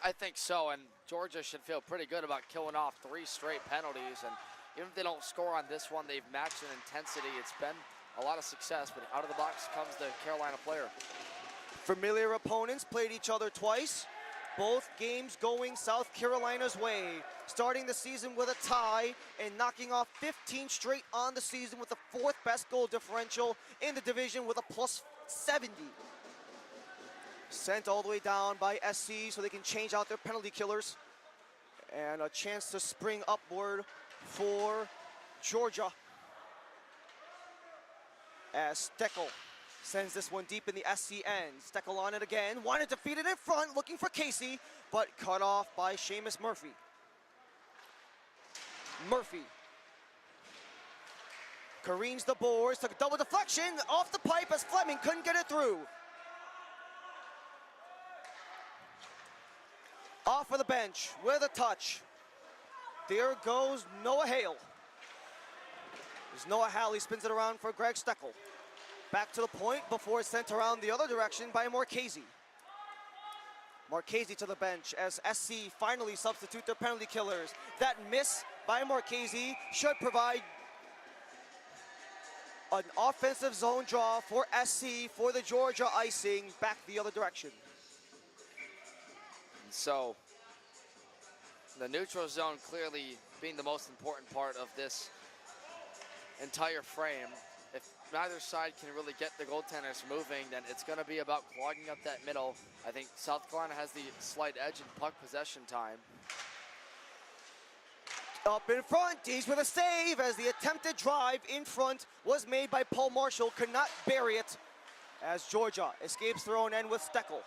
I think so, and Georgia should feel pretty good about killing off 3 straight penalties. And even if they don't score on this one, they've matched in intensity. It's been a lot of success, but out of the box comes the Carolina player. Familiar opponents played each other twice. Both games going South Carolina's way, starting the season with a tie and knocking off 15 straight on the season with the 4th best goal differential in the division with a plus 70. Sent all the way down by SC so they can change out their penalty killers. And a chance to spring upward for Georgia as Steckel sends this one deep in the SC end. Steckel on it again, wanted to feed it in front, looking for Casey, but cut off by Seamus Murphy. Murphy careens the boards, took a double deflection off the pipe as Fleming couldn't get it through. Off of the bench with a touch. There goes Noah Hale. There's Noah Hale, he spins it around for Greg Steckel. Back to the point before it's sent around the other direction by Marchese. Marchese to the bench as SC finally substitute their penalty killers. That miss by Marchese should provide an offensive zone draw for SC for the Georgia icing back the other direction. So, the neutral zone clearly being the most important part of this entire frame. If neither side can really get the goaltenders moving, then it's going to be about clogging up that middle. I think South Carolina has the slight edge in puck possession time. Up in front, Dees with a save as the attempted drive in front was made by Paul Marshall, could not bury it as Georgia escapes their own end with Steckel.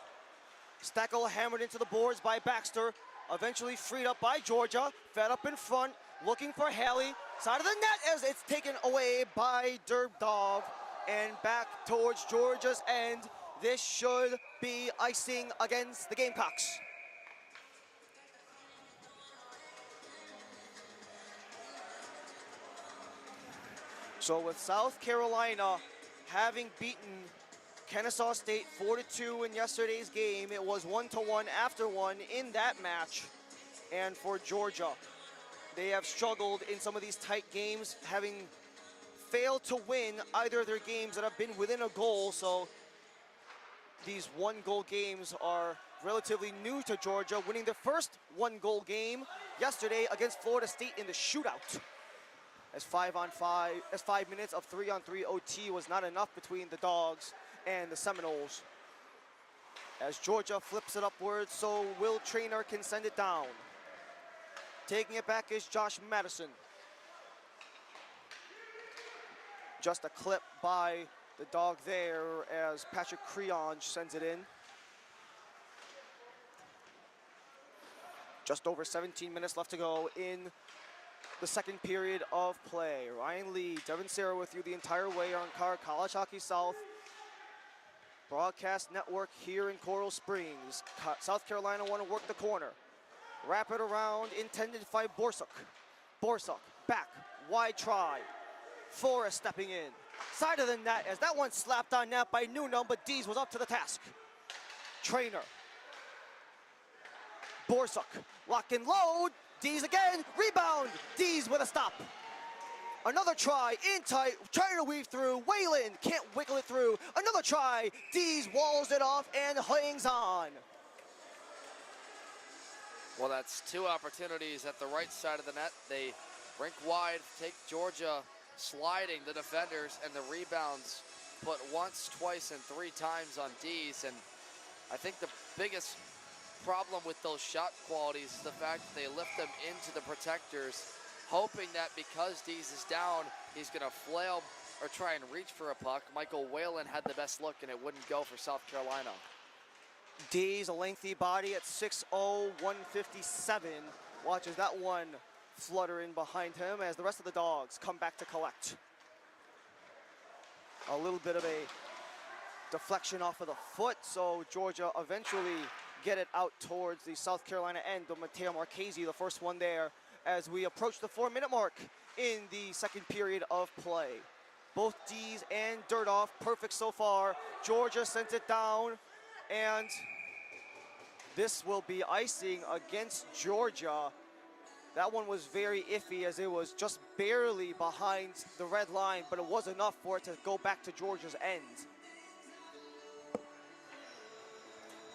Steckel hammered into the boards by Baxter, eventually freed up by Georgia, fed up in front, looking for Haley, side of the net as it's taken away by Dirdov, and back towards Georgia's end. This should be icing against the Gamecocks. So with South Carolina having beaten Kennesaw State 4-2 in yesterday's game, it was 1-1 after one in that match. And for Georgia, they have struggled in some of these tight games, having failed to win either of their games that have been within a goal. So these 1-goal games are relatively new to Georgia, winning their first 1-goal game yesterday against Florida State in the shootout. As 5 minutes of 3-on-3 OT was not enough between the Dogs and the Seminoles. As Georgia flips it upwards, so Will Traynor can send it down. Taking it back is Josh Madison. Just a clip by the The dog there as Patrick Creonge sends it in. Just over 17 minutes left to go in the second period of play. Ryan Lee, Devin Sarah with you the entire way on College Hockey South Broadcast Network here in Coral Springs. South Carolina want to work the corner. Wrap it around, intended by Borsuk. Borsuk, back, wide try. Forrest stepping in. Side of the net as that one slapped on net by Noonan, but Dees was up to the task. Trainer. Borsuk, lock and load. Dees again, rebound. Dees with a stop. Another try, in tight, trying to weave through. Whalen can't wiggle it through. Another try, Dees walls it off and hangs on. Well, that's two opportunities at the right side of the net. They rink wide, take Georgia sliding the defenders, and the rebounds put once, twice, and three times on Dees. And I think the biggest problem with those shot qualities is the fact that they lift them into the protectors, hoping that because Dees is down, he's going to flail or try and reach for a puck. Michael Whalen had the best look, and it wouldn't go for South Carolina. Dees, a lengthy body at 6'0", 157. Watches that one flutter in behind him as the rest of the Dogs come back to collect. A little bit of a deflection off of the foot, so Georgia eventually get it out towards the South Carolina end of Mateo Marchese, the first one there, as we approach the 4-minute mark in the second period of play. Both Dees and Dirtoff perfect so far. Georgia sent it down, and this will be icing against Georgia. That one was very iffy as it was just barely behind the red line, but it was enough for it to go back to Georgia's end.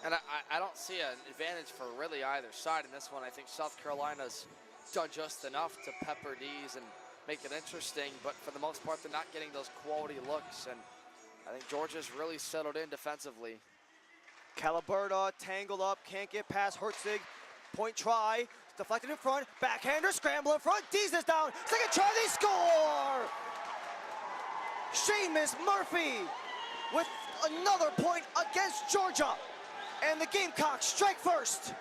And I don't see an advantage for really either side in this one. I think South Carolina's done just enough to pepper Dees and make it interesting, but for the most part, they're not getting those quality looks, and I think Georgia's really settled in defensively. Caliberta tangled up, can't get past Hertzig. Point try, deflected in front, backhander, scramble in front, Dees is down, second try, they score! Seamus Murphy with another point against Georgia, and the Gamecocks strike first.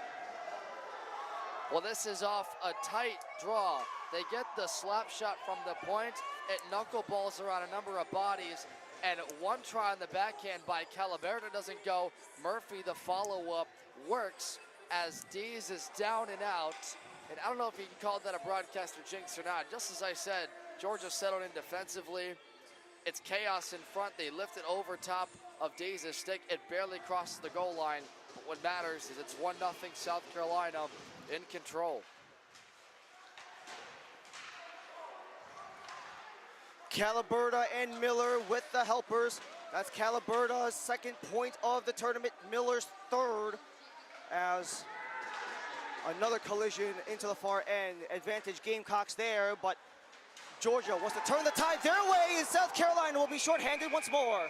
Well, this is off a tight draw. They get the slap shot from the point, it knuckleballs around a number of bodies, and one try on the backhand by Caliberta doesn't go. Murphy, the follow-up, works as Dees is down and out. And I don't know if you can call that a broadcaster jinx or not. Just as I said, Georgia settled in defensively. It's chaos in front. They lift it over top of Dees' stick. It barely crosses the goal line. But what matters is it's 1-0 South Carolina in control. Caliberta and Miller with the helpers. That's Caliberta's second point of the tournament, Miller's third, as another collision into the far end. Advantage Gamecocks there, but Georgia wants to turn the tide their way, and South Carolina will be shorthanded once more.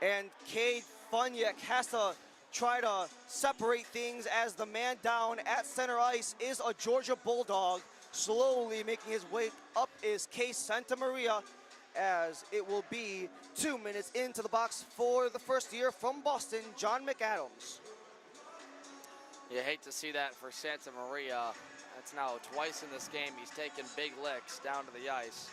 And Cade Funyek has to try to separate things as the man down at center ice is a Georgia Bulldog. Slowly making his way up is Case Santa Maria, as it will be 2 minutes into the box for the first year from Boston, John McAdams. You hate to see that for Santa Maria. That's now twice in this game he's taken big licks down to the ice.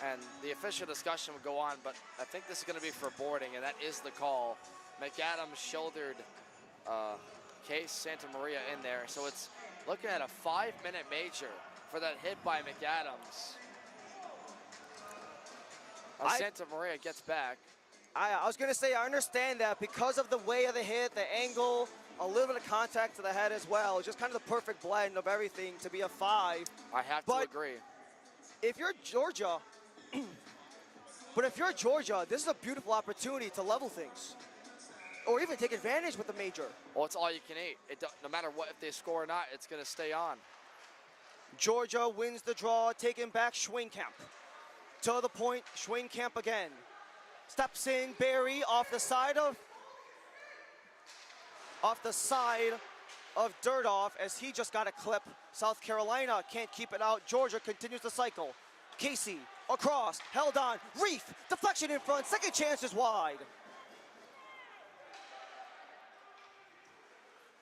And the official discussion would go on, but I think this is going to be for boarding, and that is the call. McAdams shouldered Case Santa Maria in there, so it's looking at a 5-minute major for that hit by McAdams. Santa Maria gets back. I was going to say, I understand that because of the way of the hit, the angle, a little bit of contact to the head as well. It's just kind of the perfect blend of everything to be a 5. I have to agree. If you're Georgia, this is a beautiful opportunity to level things, or even take advantage with the major. Well, it's all you can eat. No matter what, if they score or not, it's going to stay on. Georgia wins the draw, taking back Schweinkamp. To the point, Schweinkamp again. Steps in, Barry off the side of Dirtoff as he just got a clip. South Carolina can't keep it out. Georgia continues the cycle. Casey across, held on, Reef, deflection in front, second chance is wide.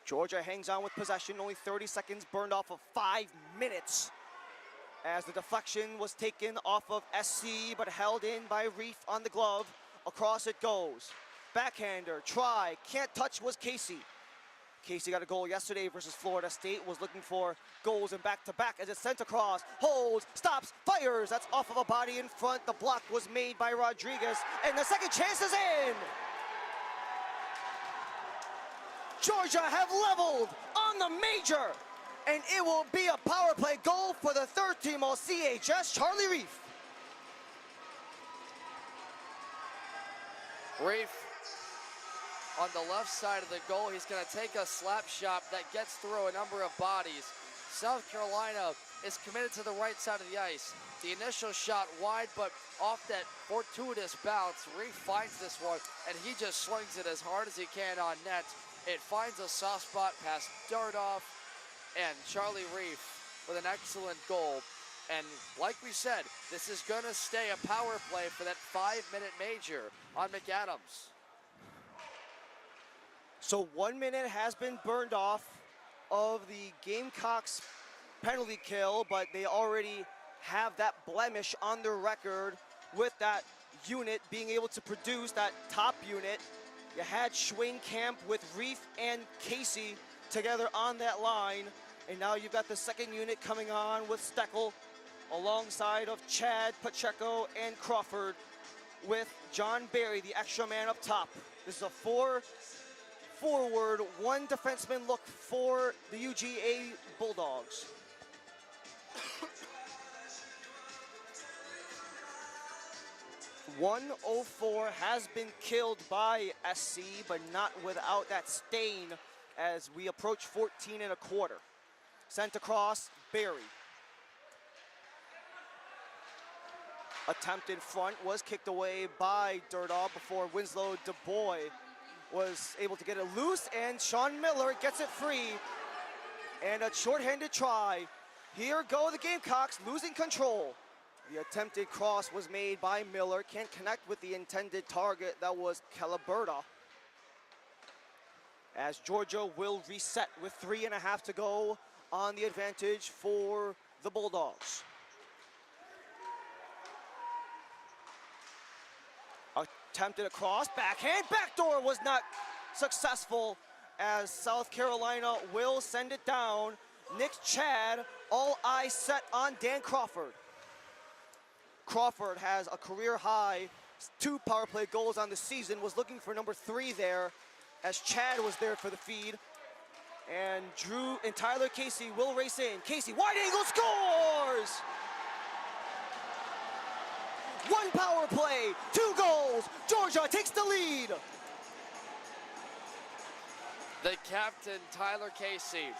Georgia hangs on with possession, only 30 seconds burned off of 5 minutes. As the deflection was taken off of SC, but held in by Reef on the glove. Across it goes. Backhander, try, can't touch was Casey. Casey got a goal yesterday versus Florida State, was looking for goals and back-to-back as it's sent across, holds, stops, fires. That's off of a body in front. The block was made by Rodriguez, and the second chance is in. Georgia have leveled on the major, and it will be a power play goal for the third team all CHS, Charlie Reef. Reef on the left side of the goal. He's going to take a slap shot that gets through a number of bodies. South Carolina is committed to the right side of the ice. The initial shot wide, but off that fortuitous bounce, Reef finds this one, and he just swings it as hard as he can on net. It finds a soft spot past Dardoff, and Charlie Reef with an excellent goal. And like we said, this is going to stay a power play for that 5-minute major on McAdams. So 1 minute has been burned off of the Gamecocks penalty kill, but they already have that blemish on their record with that unit being able to produce that top unit. You had Schwainkamp with Reef and Casey together on that line, and now you've got the second unit coming on with Steckel alongside of Chad, Pacheco, and Crawford with John Barry, the extra man up top. This is a 4-forward, 1 defenseman look for the UGA Bulldogs. .104 has been killed by SC, but not without that stain as we approach 14 1/4. Sent across, Barry. Attempt in front was kicked away by Durdahl before Winslow DuBois was able to get it loose, and Sean Miller gets it free. And a shorthanded try. Here go the Gamecocks losing control. The attempted cross was made by Miller. Can't connect with the intended target. That was Calaberta. As Georgia will reset with 3.5 to go on the advantage for the Bulldogs. Attempted across, backhand, backdoor was not successful as South Carolina will send it down. Nick Chad, all eyes set on Dan Crawford. Crawford has a career high 2 power play goals on the season, was looking for number 3 there as Chad was there for the feed. And Tyler Casey will race in. Casey, wide angle, scores! 1 power play, 2 goals. Georgia takes the lead. The captain, Tyler Casey,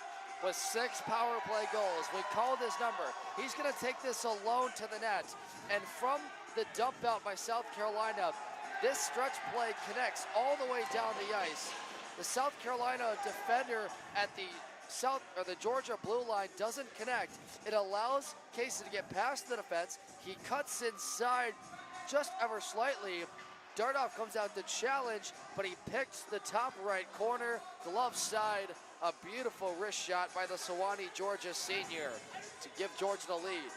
with 6 power play goals. We called his number. He's going to take this alone to the net. And from the dump out by South Carolina, this stretch play connects all the way down the ice. The South Carolina defender at the Georgia blue line doesn't connect. It allows Casey to get past the defense. He cuts inside just ever slightly. Dardoff comes out to challenge, but he picks the top right corner, glove side. A beautiful wrist shot by the Sewanee Georgia senior to give Georgia the lead.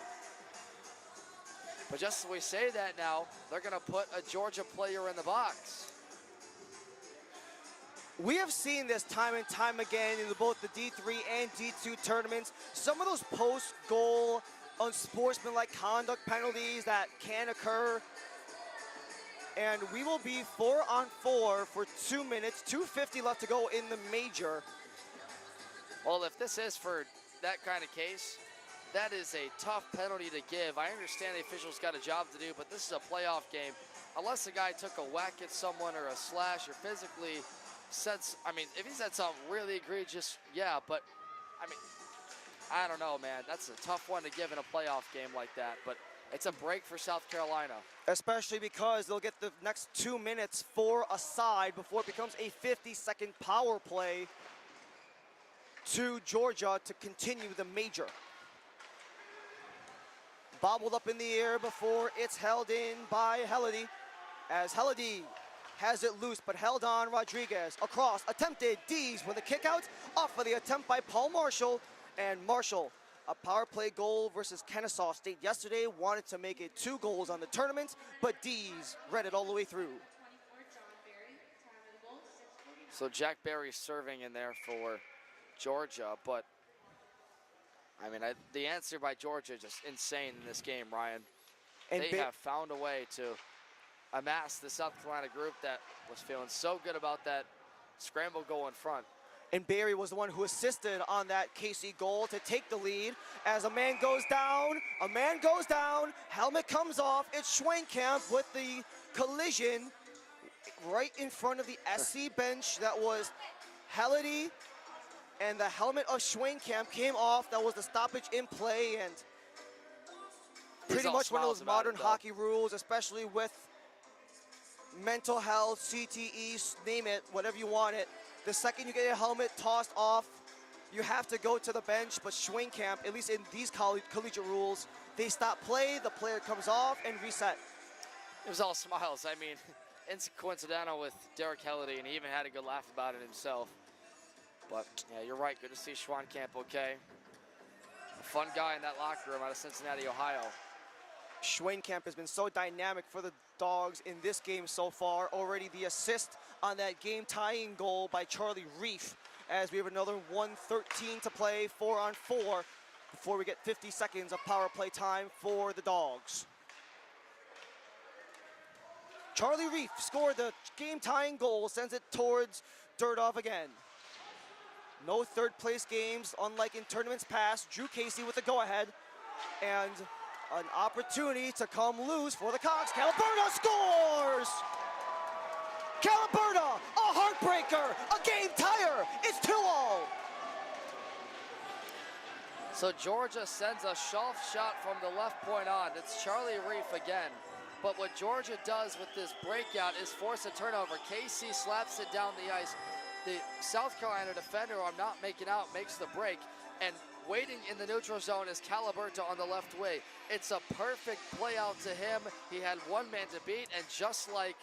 But just as we say that now, they're going to put a Georgia player in the box. We have seen this time and time again in both the D3 and D2 tournaments. Some of those post-goal unsportsmanlike conduct penalties that can occur. And we will be 4-on-4 for 2 minutes, 2:50 left to go in the major. Well, if this is for that kind of case, that is a tough penalty to give. I understand the officials got a job to do, but this is a playoff game. Unless the guy took a whack at someone or a slash or physically if he said something really egregious, yeah, but I don't know, man. That's a tough one to give in a playoff game like that, but it's a break for South Carolina. Especially because they'll get the next 2 minutes for a side before it becomes a 50-second power play to Georgia to continue the major. bobbled up in the air before it's held in by Helady, as Helady has it loose but held on. Rodriguez across, attempted D's with a kick out off of the attempt by Paul Marshall, and Marshall, a power play goal versus Kennesaw State yesterday, wanted to make it 2 goals on the tournament, but D's read it all the way through. So Jack Berry serving in there for Georgia, but I mean, the answer by Georgia just insane in this game, Ryan. And they have found a way to amass the South Carolina group that was feeling so good about that scramble goal in front. And Barry was the one who assisted on that Casey goal to take the lead. As a man goes down, helmet comes off. It's Schwenkamp with the collision right in front of the SC bench. That was Helady, and the helmet of Schwenkamp came off. That was the stoppage in play, and pretty much one of those modern hockey rules, especially with mental health, CTE, name it, whatever you want it. The second you get a helmet tossed off, you have to go to the bench. But Schwenkamp, at least in these collegiate rules, they stop play, the player comes off, and reset. It was all smiles. I mean, it's coincidental with Derek Helady, and he even had a good laugh about it himself. But, yeah, you're right. Good to see Schwenkamp okay. A fun guy in that locker room out of Cincinnati, Ohio. Schwenkamp has been so dynamic for the Dogs in this game so far. Already the assist on that game-tying goal by Charlie Reif, as we have another 1:13 to play, 4-on-4, before we get 50 seconds of power play time for the Dogs. Charlie Reif scored the game-tying goal, sends it towards Durdov again. No third-place games, unlike in tournaments past. Drew Casey with the go-ahead, and an opportunity to come loose for the Cox. Calaberta scores! Calaberta, a heartbreaker, a game tire. It's 2-0. So Georgia sends a shelf shot from the left point on. It's Charlie Reif again. But what Georgia does with this breakout is force a turnover. Casey slaps it down the ice. The South Carolina defender, I'm not making out, makes the break. And waiting in the neutral zone is Calaberta on the left wing. It's a perfect play out to him. He had one man to beat, and just like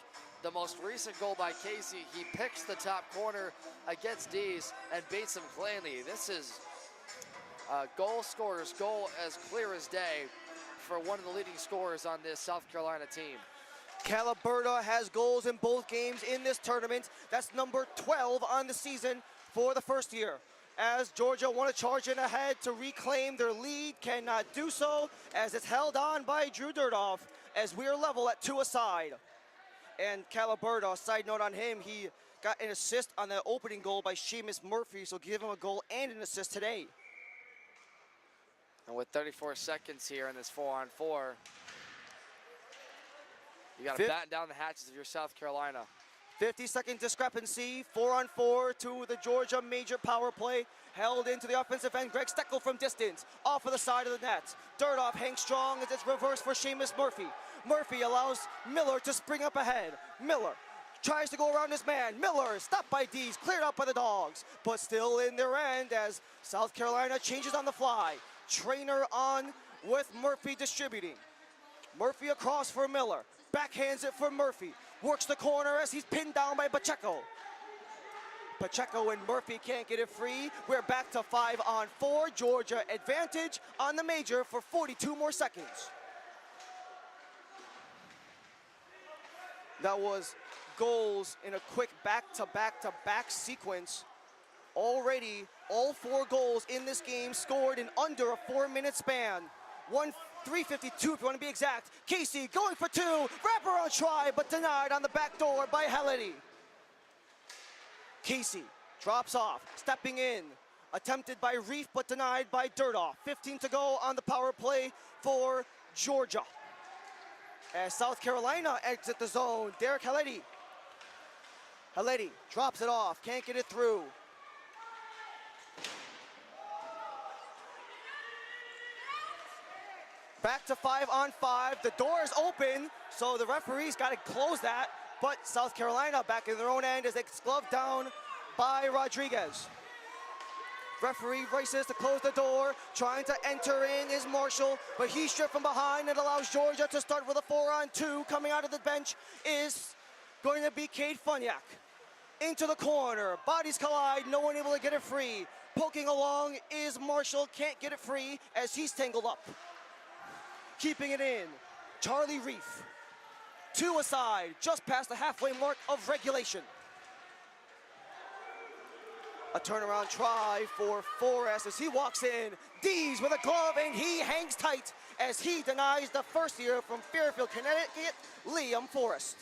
the most recent goal by Casey, he picks the top corner against Dees and beats him cleanly. This is a goal scorer's goal as clear as day for one of the leading scorers on this South Carolina team. Calaberta has goals in both games in this tournament. That's number 12 on the season for the first year. As Georgia want to charge in ahead to reclaim their lead, cannot do so as it's held on by Drew Durdov as we are level at 2 aside. And Calaberta, side note on him, he got an assist on the opening goal by Seamus Murphy, so give him a goal and an assist today. And with 34 seconds here in this 4-on-4, you got to batten down the hatches of your South Carolina. 50-second discrepancy, 4-on-4 to the Georgia major power play. Held into the offensive end, Greg Steckel from distance, off of the side of the net. Durdov hangs strong as it's reversed for Seamus Murphy. Murphy allows Miller to spring up ahead. Miller tries to go around his man. Miller stopped by Dees, cleared out by the Dogs, but still in their end as South Carolina changes on the fly. Trainer on with Murphy distributing. Murphy across for Miller. Backhands it for Murphy. Works the corner as he's pinned down by Pacheco. Pacheco and Murphy can't get it free. We're back to 5-on-4. Georgia advantage on the major for 42 more seconds. That was goals in a quick back-to-back-to-back sequence. Already, all 4 goals in this game scored in under a 4-minute span. 3:52 if you want to be exact. Casey going for 2, wraparound try, but denied on the back door by Helady. Casey drops off, stepping in, attempted by Reif, but denied by Durdov. 15 to go on the power play for Georgia. As South Carolina exit the zone, Derek Helady. Helady drops it off, can't get it through. Back to 5-on-5. The door is open, so the referee's got to close that. But South Carolina back in their own end as it's gloved down by Rodriguez. Referee races to close the door. Trying to enter in is Marshall, but he's stripped from behind and allows Georgia to start with a 4-on-2. Coming out of the bench is going to be Cade Funyak. Into the corner, bodies collide, no one able to get it free. Poking along is Marshall, can't get it free as he's tangled up. Keeping it in, Charlie Reef. 2 aside, just past the halfway mark of regulation. A turnaround try for Forrest as he walks in. Dees with a glove and he hangs tight as he denies the first year from Fairfield, Connecticut, Liam Forrest.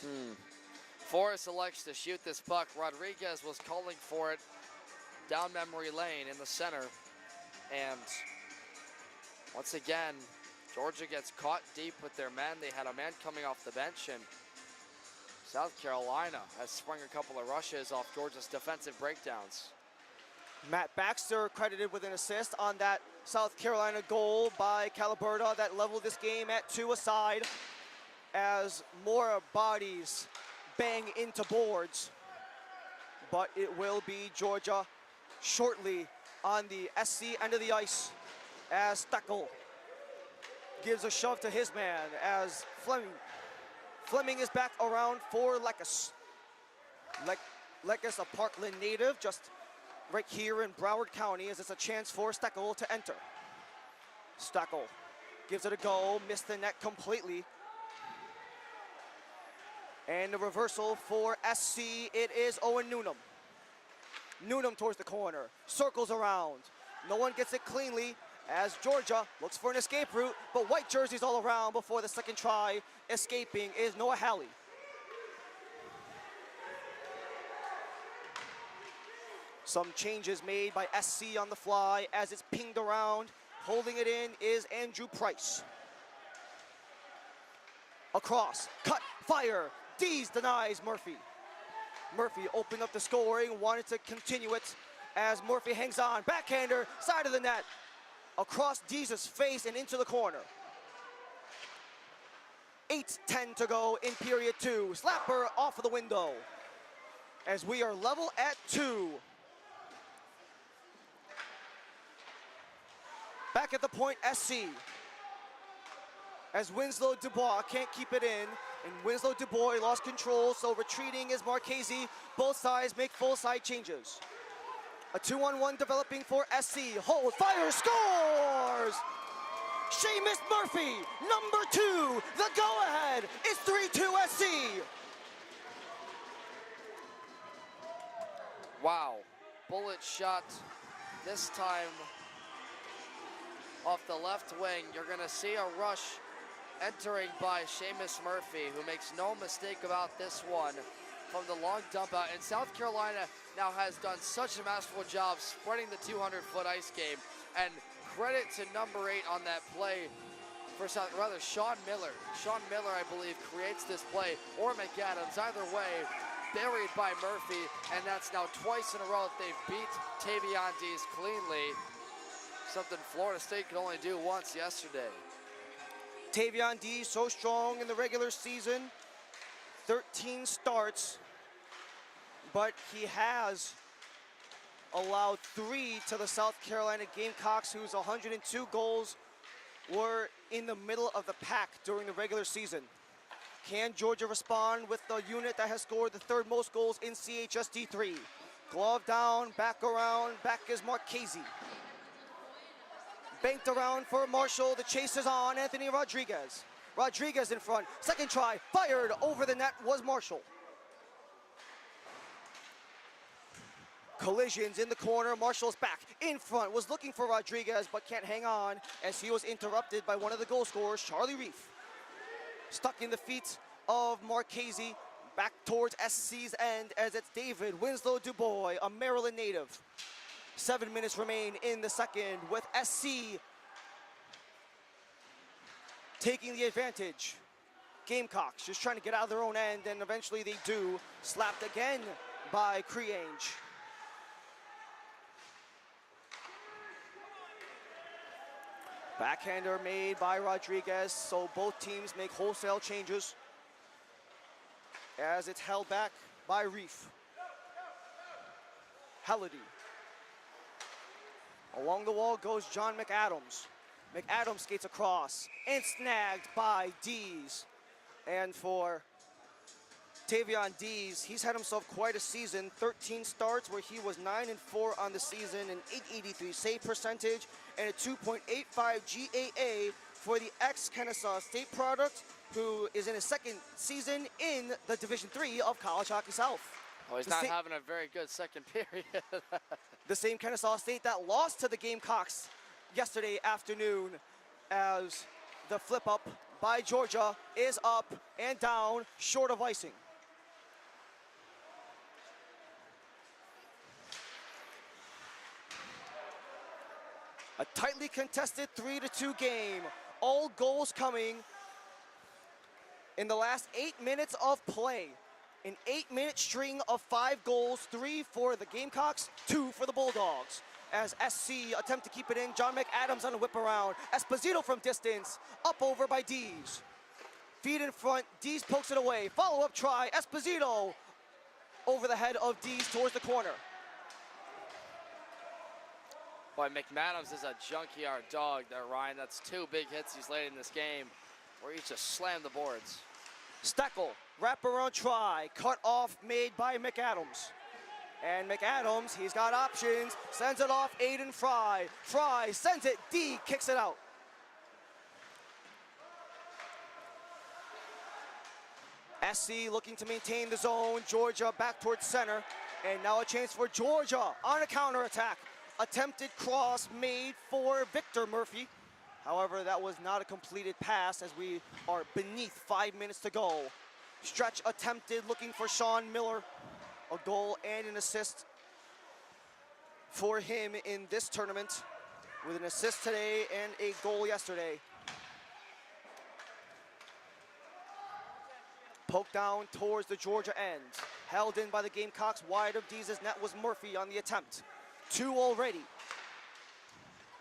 Forrest elects to shoot this puck. Rodriguez was calling for it down memory lane in the center. And once again, Georgia gets caught deep with their men. They had a man coming off the bench, and South Carolina has sprung a couple of rushes off Georgia's defensive breakdowns. Matt Baxter credited with an assist on that South Carolina goal by Caliberta that leveled this game at 2 aside as more bodies bang into boards. But it will be Georgia shortly on the SC end of the ice as Steckel gives a shove to his man as Fleming is back around for Lekas. Lekas, a Parkland native, just right here in Broward County, as it's a chance for Steckel to enter. Steckel gives it a go, missed the net completely. And the reversal for SC, it is Owen Newnham. Newnham towards the corner, circles around. No one gets it cleanly as Georgia looks for an escape route, but white jerseys all around before the second try. Escaping is Noah Halley. Some changes made by SC on the fly as it's pinged around. Holding it in is Andrew Price. Across, cut, fire. Dees denies Murphy. Murphy opened up the scoring, wanted to continue it as Murphy hangs on. Backhander, side of the net. Across Dees' face and into the corner. 8:10 to go in period 2. Slapper off of the window as we are level at 2. Back at the point, SC. As Winslow Dubois can't keep it in, and Winslow Dubois lost control, so retreating is Marchese. Both sides make full side changes. A 2-on-1 developing for SC. Hold, fire, scores! Seamus Murphy, number 2, the go-ahead. It's 3-2 SC. Wow, bullet shot this time off the left wing. You're gonna see a rush entering by Seamus Murphy, who makes no mistake about this one from the long dump out. And South Carolina now has done such a masterful job spreading the 200-foot ice game. And credit to number 8 on that play for Sean Miller. Sean Miller, I believe, creates this play, or McAdams, either way, buried by Murphy. And that's now twice in a row that they've beat Tavion Dees cleanly. Something Florida State could only do once yesterday. Tavion Dees so strong in the regular season, 13 starts, but he has allowed 3 to the South Carolina Gamecocks, whose 102 goals were in the middle of the pack during the regular season. Can Georgia respond with the unit that has scored the 3rd most goals in CHSD3? Glove down, back around, back is Marchese. Banked around for Marshall. The chase is on. Anthony Rodriguez. Rodriguez in front. Second try. Fired over the net was Marshall. Collisions in the corner. Marshall's back in front. Was looking for Rodriguez but can't hang on as he was interrupted by one of the goal scorers, Charlie Reef. Stuck in the feet of Marchese. Back towards SC's end as it's David Winslow Dubois, a Maryland native. 7 minutes remain in the second with SC taking the advantage. Gamecocks just trying to get out of their own end, and eventually they do. Slapped again by Creange. Backhander made by Rodriguez, so both teams make wholesale changes as it's held back by Reef. Halliday. Along the wall goes John McAdams. McAdams skates across and snagged by Dees. And for Tavion Dees, he's had himself quite a season. 13 starts where he was 9-4 on the season, an .883 save percentage, and a 2.85 GAA for the ex-Kennesaw State product, who is in his second season in the Division III of College Hockey South. Oh, he's not having a very good second period. The same Kennesaw State that lost to the Gamecocks yesterday afternoon, as the flip up by Georgia is up and down, short of icing. A tightly contested 3-2 game. All goals coming in the last 8 minutes of play. An 8-minute string of 5 goals, 3 for the Gamecocks, 2 for the Bulldogs. As SC attempt to keep it in, John McAdams on a whip around. Esposito from distance, up over by Dees. Feed in front, Dees pokes it away. Follow-up try, Esposito over the head of Dees towards the corner. Boy, McManus is a junkyard dog there, Ryan. That's 2 big hits he's laid in this game where he's just slammed the boards. Steckel, wraparound try, cut off made by McAdams. And McAdams, he's got options, sends it off Aiden Fry. Fry sends it, D kicks it out. SC looking to maintain the zone, Georgia back towards center. And now a chance for Georgia on a counterattack. Attempted cross made for Victor Murphy. However, that was not a completed pass as we are beneath 5 minutes to go. Stretch attempted, looking for Sean Miller. A goal and an assist for him in this tournament, with an assist today and a goal yesterday. Poked down towards the Georgia end. Held in by the Gamecocks, wide of Dees' net was Murphy on the attempt. 2 already.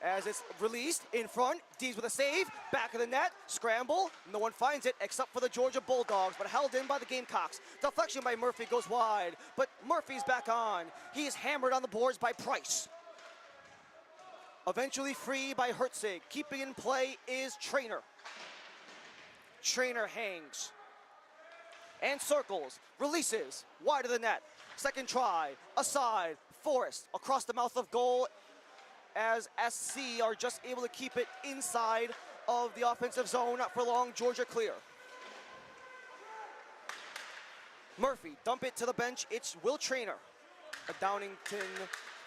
As it's released in front, Dees with a save, back of the net, scramble, no one finds it except for the Georgia Bulldogs, but held in by the Gamecocks. Deflection by Murphy goes wide, but Murphy's back on. He is hammered on the boards by Price. Eventually free by Hertzig. Keeping in play is Trainer. Trainer hangs and circles, releases, wide of the net. Second try, aside, Forrest across the mouth of goal, as SC are just able to keep it inside of the offensive zone. Not for long, Georgia clear. Murphy, dump it to the bench, it's Will Trainer. A Downington,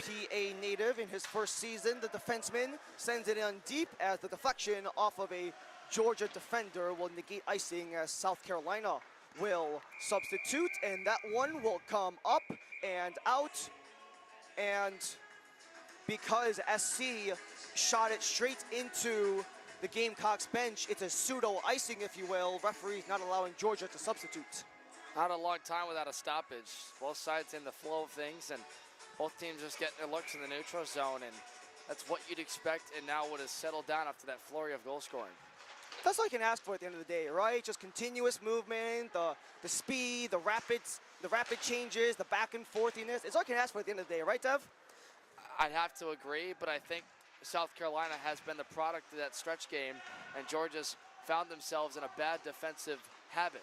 PA native in his first season. The defenseman sends it in deep as the deflection off of a Georgia defender will negate icing, as South Carolina will substitute, and that one will come up and out. And because SC shot it straight into the Gamecocks bench, it's a pseudo icing, if you will. Referees not allowing Georgia to substitute. Not a long time without a stoppage. Both sides in the flow of things, and both teams just getting their looks in the neutral zone, and that's what you'd expect, and now what has settled down after that flurry of goal scoring. That's all I can ask for at the end of the day, right? Just continuous movement, the speed, the rapid changes, the back and forthiness. It's all I can ask for at the end of the day, right, Dev? I'd have to agree, but I think South Carolina has been the product of that stretch game, and Georgia's found themselves in a bad defensive habit.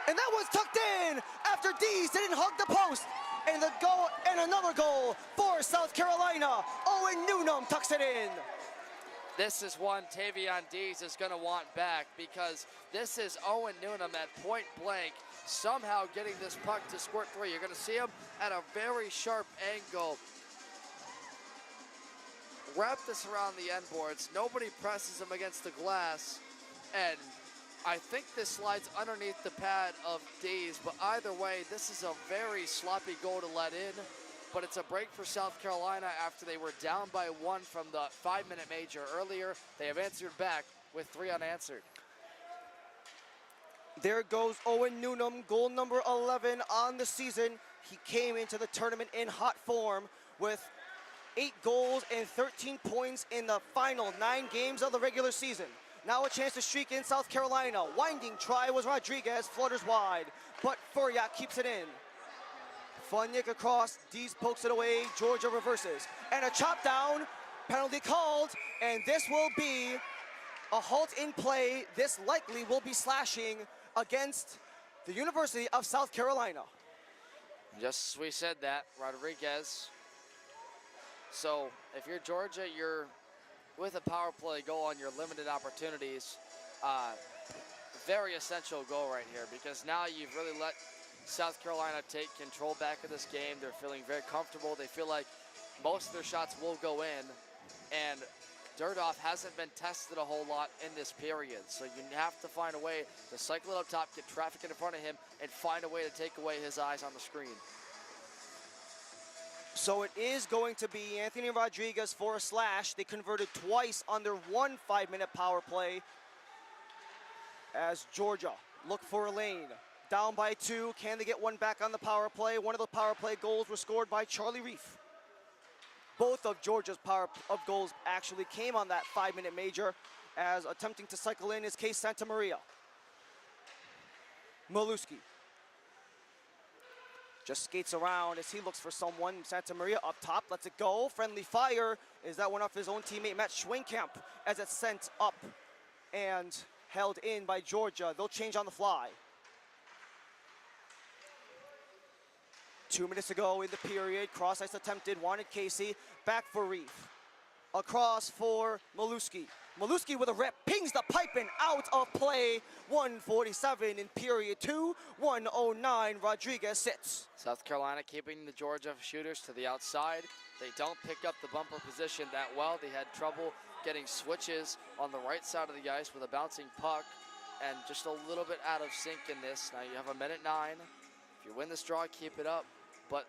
And that was tucked in after Dees didn't hug the post. And the goal, and another goal for South Carolina. Owen Newnham tucks it in. This is one Tavion Dees is going to want back, because this is Owen Newnham at point blank, somehow getting this puck to squirt through. You're going to see him at a very sharp angle. Wrap this around the end boards. Nobody presses him against the glass, and I think this slides underneath the pad of Dees, but either way, this is a very sloppy goal to let in. But it's a break for South Carolina after they were down by 1 from the 5-minute major earlier. They have answered back with 3 unanswered. There goes Owen Newnham, goal number 11 on the season. He came into the tournament in hot form with 8 goals and 13 points in the final 9 games of the regular season. Now a chance to streak in South Carolina. Winding try was Rodriguez, flutters wide, but Furiak keeps it in. Funnick across, Dees pokes it away, Georgia reverses. And a chop down Penalty called, and this will be a halt in play. This likely will be slashing against the University of South Carolina. Just as we said that, Rodriguez. So if you're Georgia, you're with a power play goal on your limited opportunities. Very essential goal right here, because now you've really let South Carolina take control back of this game. They're feeling very comfortable. They feel like most of their shots will go in, and Durdoff hasn't been tested a whole lot in this period. So you have to find a way to cycle it up top, get traffic in front of him, and find a way to take away his eyes on the screen. So it is going to be Anthony Rodriguez for a slash. They converted twice on their 1 5-minute power play, as Georgia look for a lane. Down by 2, can they get one back on the power play? One of the power play goals were scored by Charlie Reef. Both of Georgia's power of goals actually came on that 5-minute major, as attempting to cycle in is Case Santa Maria. Maluski just skates around as he looks for someone. Santa Maria up top, lets it go. Friendly fire. Is that one off his own teammate, Matt Schwenkamp, as it's sent up and held in by Georgia. They'll change on the fly. 2 minutes to go in the period. Cross ice attempted, wanted Casey. Back for Reef. Across for Maluski. Maluski with a rip, pings the pipe and out of play. 1:47 in period 2, 1:09, Rodriguez sits. South Carolina keeping the Georgia shooters to the outside. They don't pick up the bumper position that well. They had trouble getting switches on the right side of the ice with a bouncing puck, and just a little bit out of sync in this. Now you have a minute 9. If you win this draw, keep it up. But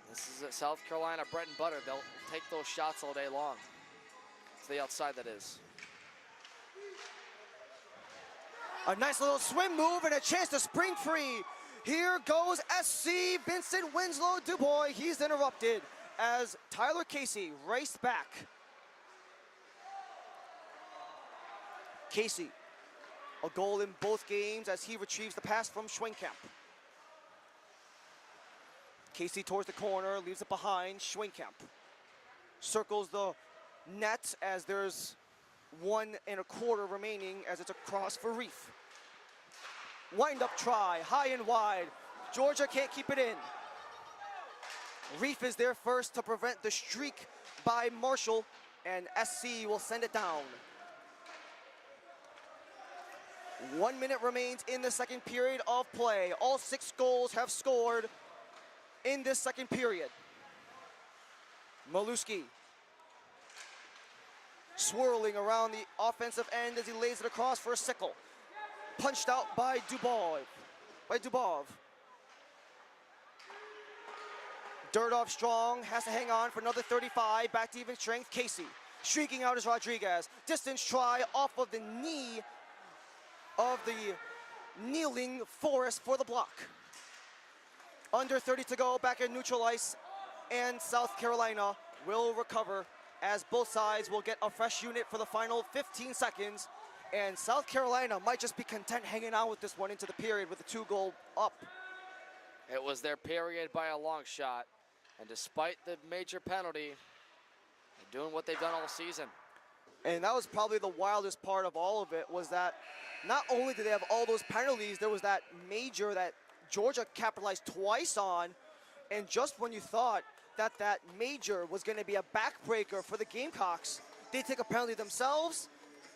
this is South Carolina bread and butter. They'll take those shots all day long. To the outside, that is. A nice little swim move and a chance to spring free. Here goes SC Vincent Winslow Dubois. He's interrupted as Tyler Casey raced back. Casey, a goal in both games as he retrieves the pass from Schwenkamp. Casey towards the corner, leaves it behind. Schwenkamp circles the net as there's 1 1/4 remaining, as it's a cross for Reef. Wind up try, high and wide. Georgia can't keep it in. Reef is there first to prevent the streak by Marshall, and SC will send it down. 1 minute remains in the second period of play. All 6 goals have scored in this second period. Maluski swirling around the offensive end as he lays it across for a sickle. Punched out by Dubov. Durdoff strong, has to hang on for another 35. Back to even strength, Casey. Streaking out is Rodriguez. Distance try off of the knee of the kneeling Forrest for the block. Under 30 to go, back at neutral ice, and South Carolina will recover as both sides will get a fresh unit for the final 15 seconds. And South Carolina might just be content hanging out with this one into the period with a 2-goal up. It was their period by a long shot. And despite the major penalty, they're doing what they've done all season. And that was probably the wildest part of all of it, was that not only did they have all those penalties, there was that major that Georgia capitalized twice on, and just when you thought that that major was going to be a backbreaker for the Gamecocks, they take a penalty themselves,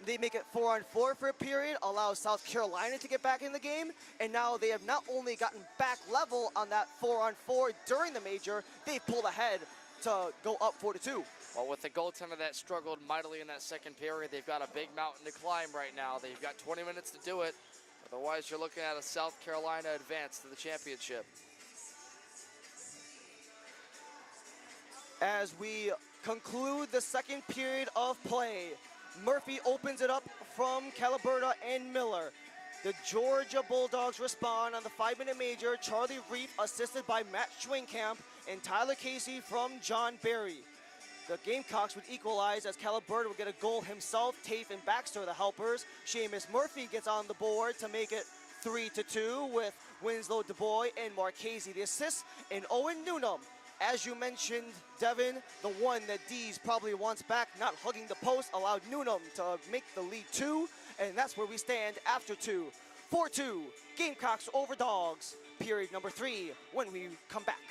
they make it 4-on-4 for a period, allow South Carolina to get back in the game, and now they have not only gotten back level on that 4-on-4 during the major, they've pulled ahead to go up 4-2. Well, with the goaltender that struggled mightily in that second period, they've got a big mountain to climb right now. They've got 20 minutes to do it. Otherwise, you're looking at a South Carolina advance to the championship. As we conclude the second period of play, Murphy opens it up from Caliberta and Miller. The Georgia Bulldogs respond on the 5-minute major. Charlie Reef assisted by Matt Schwenkamp and Tyler Casey from John Barry. The Gamecocks would equalize as Caliberta would get a goal himself. Tafe and Baxter, the helpers. Seamus Murphy gets on the board to make it 3-2 with Winslow Dubois and Marchese the assists. And Owen Newnham As you mentioned, Devin, the one that Dees probably wants back, not hugging the post, allowed Newnham to make the lead 2, and that's where we stand after 2. 4-2, Gamecocks over Dogs, period number 3, when we come back.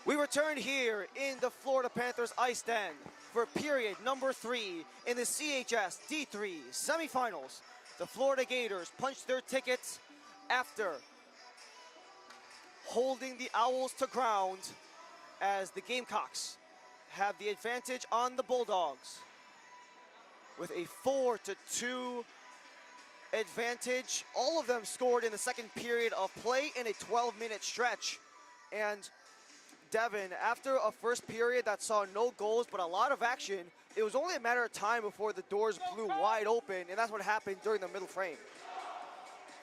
We return here in the Florida Panthers IceDen for period number 3 in the CHS D3 semifinals. The Florida Gators punched their tickets after holding the Owls to ground as the Gamecocks have the advantage on the Bulldogs with a 4-2 advantage. All of them scored in the second period of play in a 12-minute stretch. And Devin, after a first period that saw no goals but a lot of action, it was only a matter of time before the doors blew wide open, and that's what happened during the middle frame.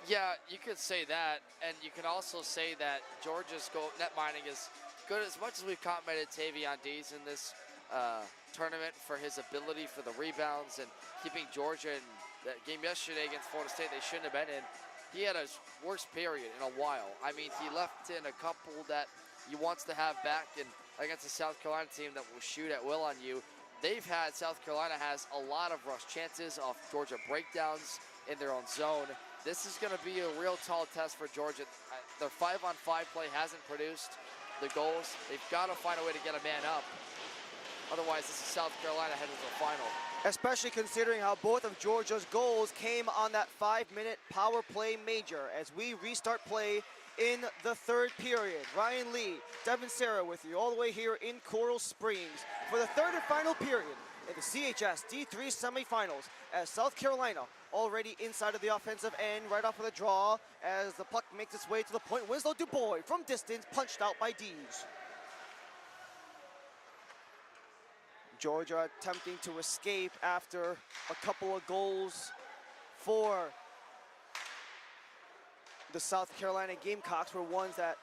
Yeah, you could say that, and you can also say that Georgia's net mining is good. As much as we've complimented Tavion Dees in this tournament for his ability for the rebounds and keeping Georgia in that game yesterday against Florida State they shouldn't have been in, he had his worst period in a while. I mean, he left in a couple that he wants to have back against the South Carolina team that will shoot at will on you. South Carolina has a lot of rush chances off Georgia breakdowns in their own zone. This is going to be a real tall test for Georgia. Their 5-on-5 play hasn't produced the goals. They've got to find a way to get a man up. Otherwise, this is South Carolina headed to the final. Especially considering how both of Georgia's goals came on that 5-minute power play major. As we restart play in the third period, Ryan Lee, Devin Sarah with you all the way here in Coral Springs for the third and final period in the CHS D3 semifinals, as South Carolina already inside of the offensive end, right off of the draw, as the puck makes its way to the point. Winslow Dubois from distance, punched out by Dees. Georgia attempting to escape after a couple of goals for the South Carolina Gamecocks were ones that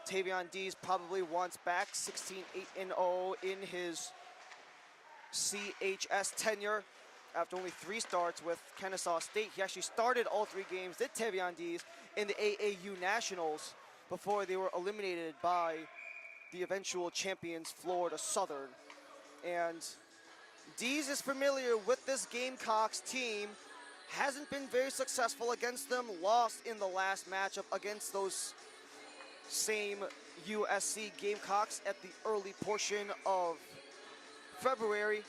Tavion Dees probably wants back. 16-8-0 in his CHS tenure after only 3 starts with Kennesaw State. He actually started all 3 games, did Tavion Dees, in the AAU Nationals before they were eliminated by the eventual champions Florida Southern. And Dees is familiar with this Gamecocks team, hasn't been very successful against them, lost in the last matchup against those same USC Gamecocks at the early portion of February.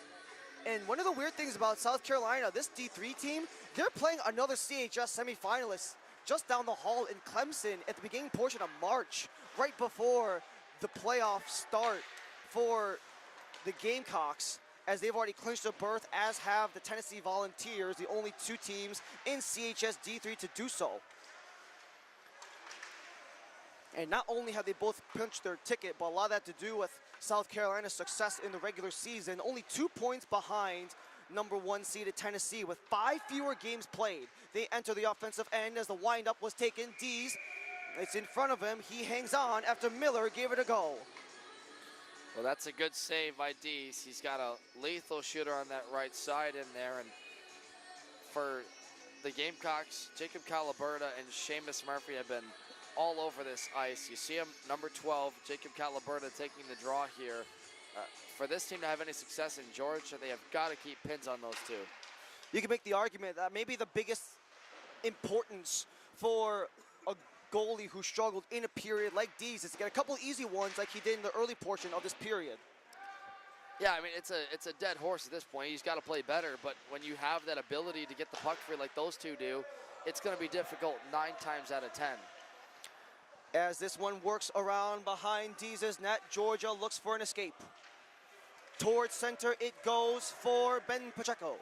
And one of the weird things about South Carolina, this D3 team, they're playing another CHS semifinalist just down the hall in Clemson at the beginning portion of March, right before the playoff start for the Gamecocks, as they've already clinched a berth, as have the Tennessee Volunteers, the only 2 teams in CHS D3 to do so. And not only have they both punched their ticket, but a lot of that to do with South Carolina's success in the regular season. Only 2 points behind number 1 seeded Tennessee with 5 fewer games played. They enter the offensive end as the windup was taken. Dees, it's in front of him. He hangs on after Miller gave it a go. Well, that's a good save by Dees. He's got a lethal shooter on that right side in there. And for the Gamecocks, Jacob Calaberta and Seamus Murphy have been all over this ice. You see him, number 12, Jacob Calaberta taking the draw here. For this team to have any success in Georgia, they have got to keep pins on those 2. You can make the argument that maybe the biggest importance for a goalie who struggled in a period like Dees is to get a couple easy ones like he did in the early portion of this period. Yeah, I mean, it's a dead horse at this point. He's got to play better, but when you have that ability to get the puck free like those 2 do, it's going to be difficult 9 times out of 10. As this one works around behind Dees' net, Georgia looks for an escape. Towards center it goes for Ben Pacheco.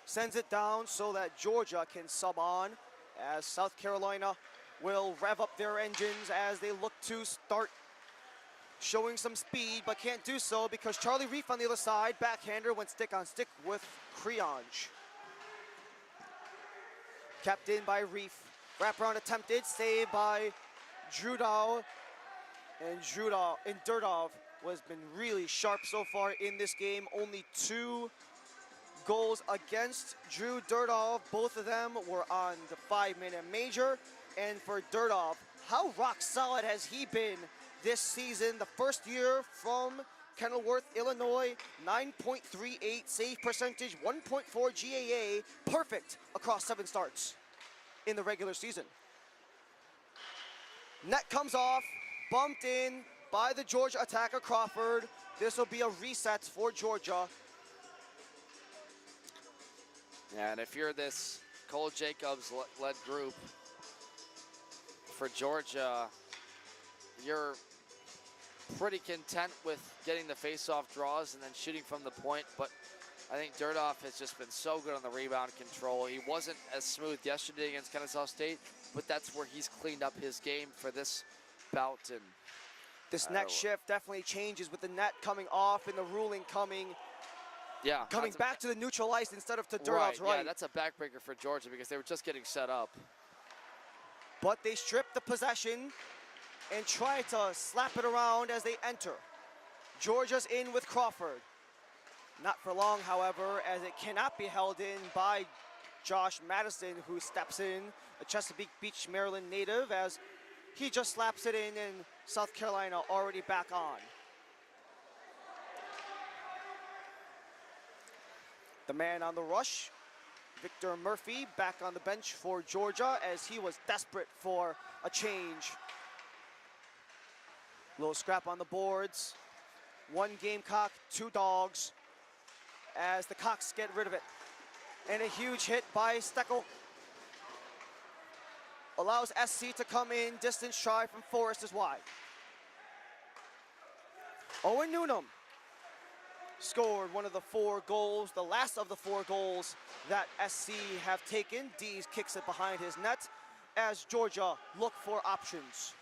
Sends it down so that Georgia can sub on, as South Carolina will rev up their engines as they look to start showing some speed, but can't do so because Charlie Reef on the other side, backhander, went stick on stick with Creonge. Kept in by Reef. Wraparound attempted, saved by Drudov. And Durdov has been really sharp so far in this game. Only 2 goals against Drew Durdov. Both of them were on the 5-minute major. And for Durdov, how rock solid has he been this season? The first year from Kenilworth, Illinois, 9.38 save percentage, 1.4 GAA, perfect across 7 starts in the regular season. Net comes off, bumped in by the Georgia attacker Crawford. This will be a reset for Georgia. Yeah, and if you're this Cole Jacobs-led group for Georgia, you're pretty content with getting the face-off draws and then shooting from the point, but I think Durdoff has just been so good on the rebound control. He wasn't as smooth yesterday against Kennesaw State, but that's where he's cleaned up his game for this bout. And this next shift definitely changes with the net coming off and the ruling coming back to the neutral ice instead of to Durdoff's right. Yeah, that's a backbreaker for Georgia because they were just getting set up. But they strip the possession and try to slap it around as they enter. Georgia's in with Crawford. Not for long, however, as it cannot be held in by Josh Madison, who steps in, a Chesapeake Beach, Maryland native, as he just slaps it in and South Carolina already back on. The man on the rush, Victor Murphy, back on the bench for Georgia as he was desperate for a change. Little scrap on the boards. One Gamecock, 2 Dogs, as the Cocks get rid of it. And a huge hit by Steckel. Allows SC to come in, distance try from Forrest is wide. Owen Newnham scored one of the 4 goals, the last of the 4 goals that SC have taken. Dees kicks it behind his net as Georgia look for options.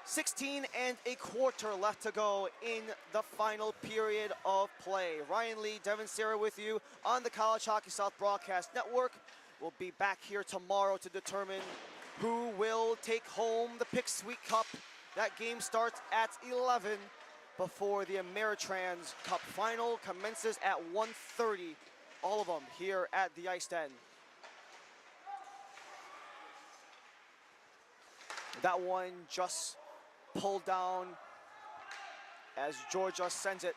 16 and a quarter left to go in the final period of play. Ryan Lee, Devin Sarah with you on the College Hockey South Broadcast Network. We'll be back here tomorrow to determine who will take home the Pick Sweet Cup. That game starts at 11 before the Ameritrans Cup final commences at 1:30. All of them here at the IceDen. That one just pulled down as Georgia sends it.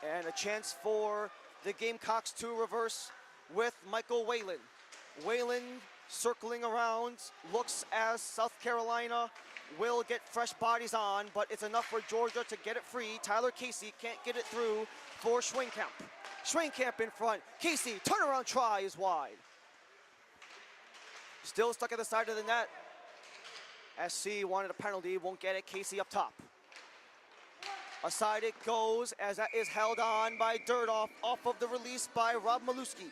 And a chance for the Gamecocks to reverse with Michael Whalen. Whalen circling around, looks as South Carolina will get fresh bodies on, but it's enough for Georgia to get it free. Tyler Casey can't get it through for Schwenkamp. Schwenkamp in front. Casey, turnaround try is wide. Still stuck at the side of the net. SC wanted a penalty, won't get it. Casey up top. Aside it goes as that is held on by Durdoff off of the release by Rob Maluski.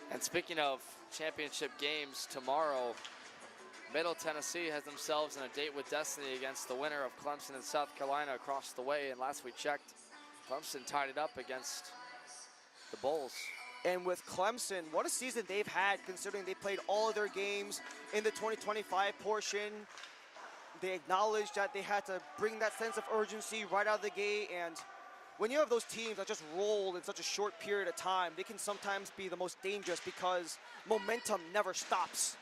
And speaking of championship games, tomorrow, Middle Tennessee has themselves in a date with destiny against the winner of Clemson and South Carolina across the way. And last we checked, Clemson tied it up against the Bulls. And with Clemson, what a season they've had considering they played all of their games in the 2025 portion. They acknowledged that they had to bring that sense of urgency right out of the gate. And when you have those teams that just roll in such a short period of time, they can sometimes be the most dangerous because momentum never stops.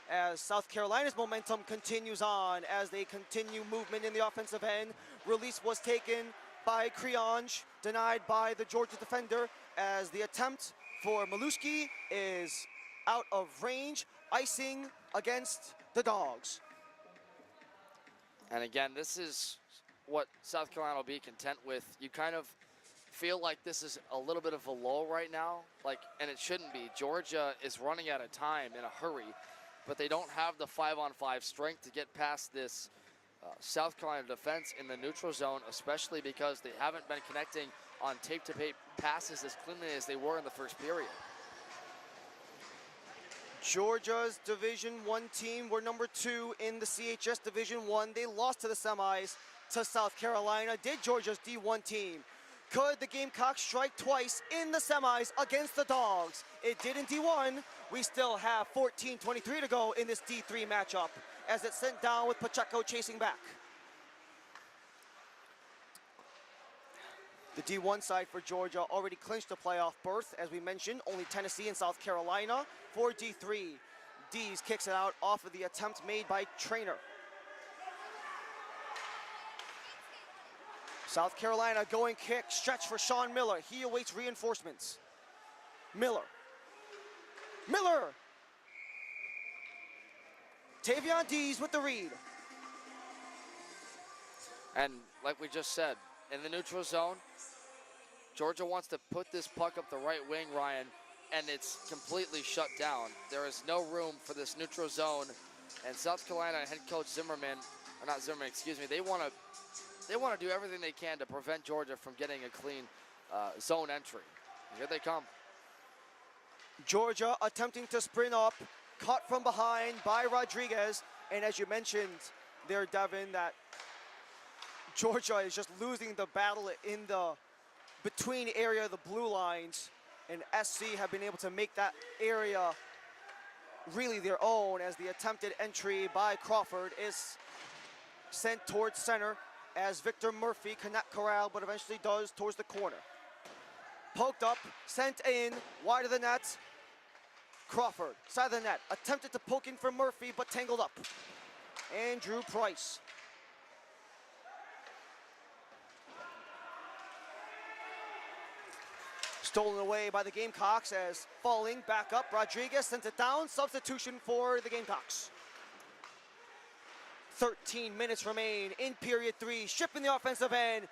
As South Carolina's momentum continues on, as they continue movement in the offensive end. Release was taken by Creonge, denied by the Georgia defender, as the attempt for Maluski is out of range, icing against the Dogs. And again, this is what South Carolina will be content with. You kind of feel like this is a little bit of a lull right now, and it shouldn't be. Georgia is running out of time in a hurry, but they don't have the 5-on-5 strength to get past this South Carolina defense in the neutral zone, especially because they haven't been connecting on tape-to-tape passes as cleanly as they were in the first period. Georgia's Division I team were number 2 in the CHS Division I. They lost to the semis to South Carolina. Did Georgia's D1 team? Could the Gamecocks strike twice in the semis against the Dogs? It did in D1. We still have 14:23 to go in this D3 matchup as it's sent down with Pacheco chasing back. The D1 side for Georgia already clinched the playoff berth. As we mentioned, only Tennessee and South Carolina. For D3, Dees kicks it out off of the attempt made by Trainer. South Carolina going kick, stretch for Sean Miller. He awaits reinforcements. Miller. Tavion Dees with the read. And like we just said, in the neutral zone, Georgia wants to put this puck up the right wing, Ryan, and it's completely shut down. There is no room for this neutral zone. And South Carolina head coach Zimmerman, or not Zimmerman, excuse me, they want to do everything they can to prevent Georgia from getting a clean zone entry. Here they come. Georgia attempting to sprint up, caught from behind by Rodriguez. And as you mentioned there, Devin, that Georgia is just losing the battle in the between area of the blue lines. And SC have been able to make that area really their own, as the attempted entry by Crawford is sent towards center as Victor Murphy cannot corral, but eventually does towards the corner. Poked up, sent in, wide of the net. Crawford, side of the net, attempted to poke in for Murphy, but tangled up. Andrew Price. Stolen away by the Gamecocks as falling back up. Rodriguez sent it down. Substitution for the Gamecocks. 13 minutes remain in period 3. Shipping the offensive end.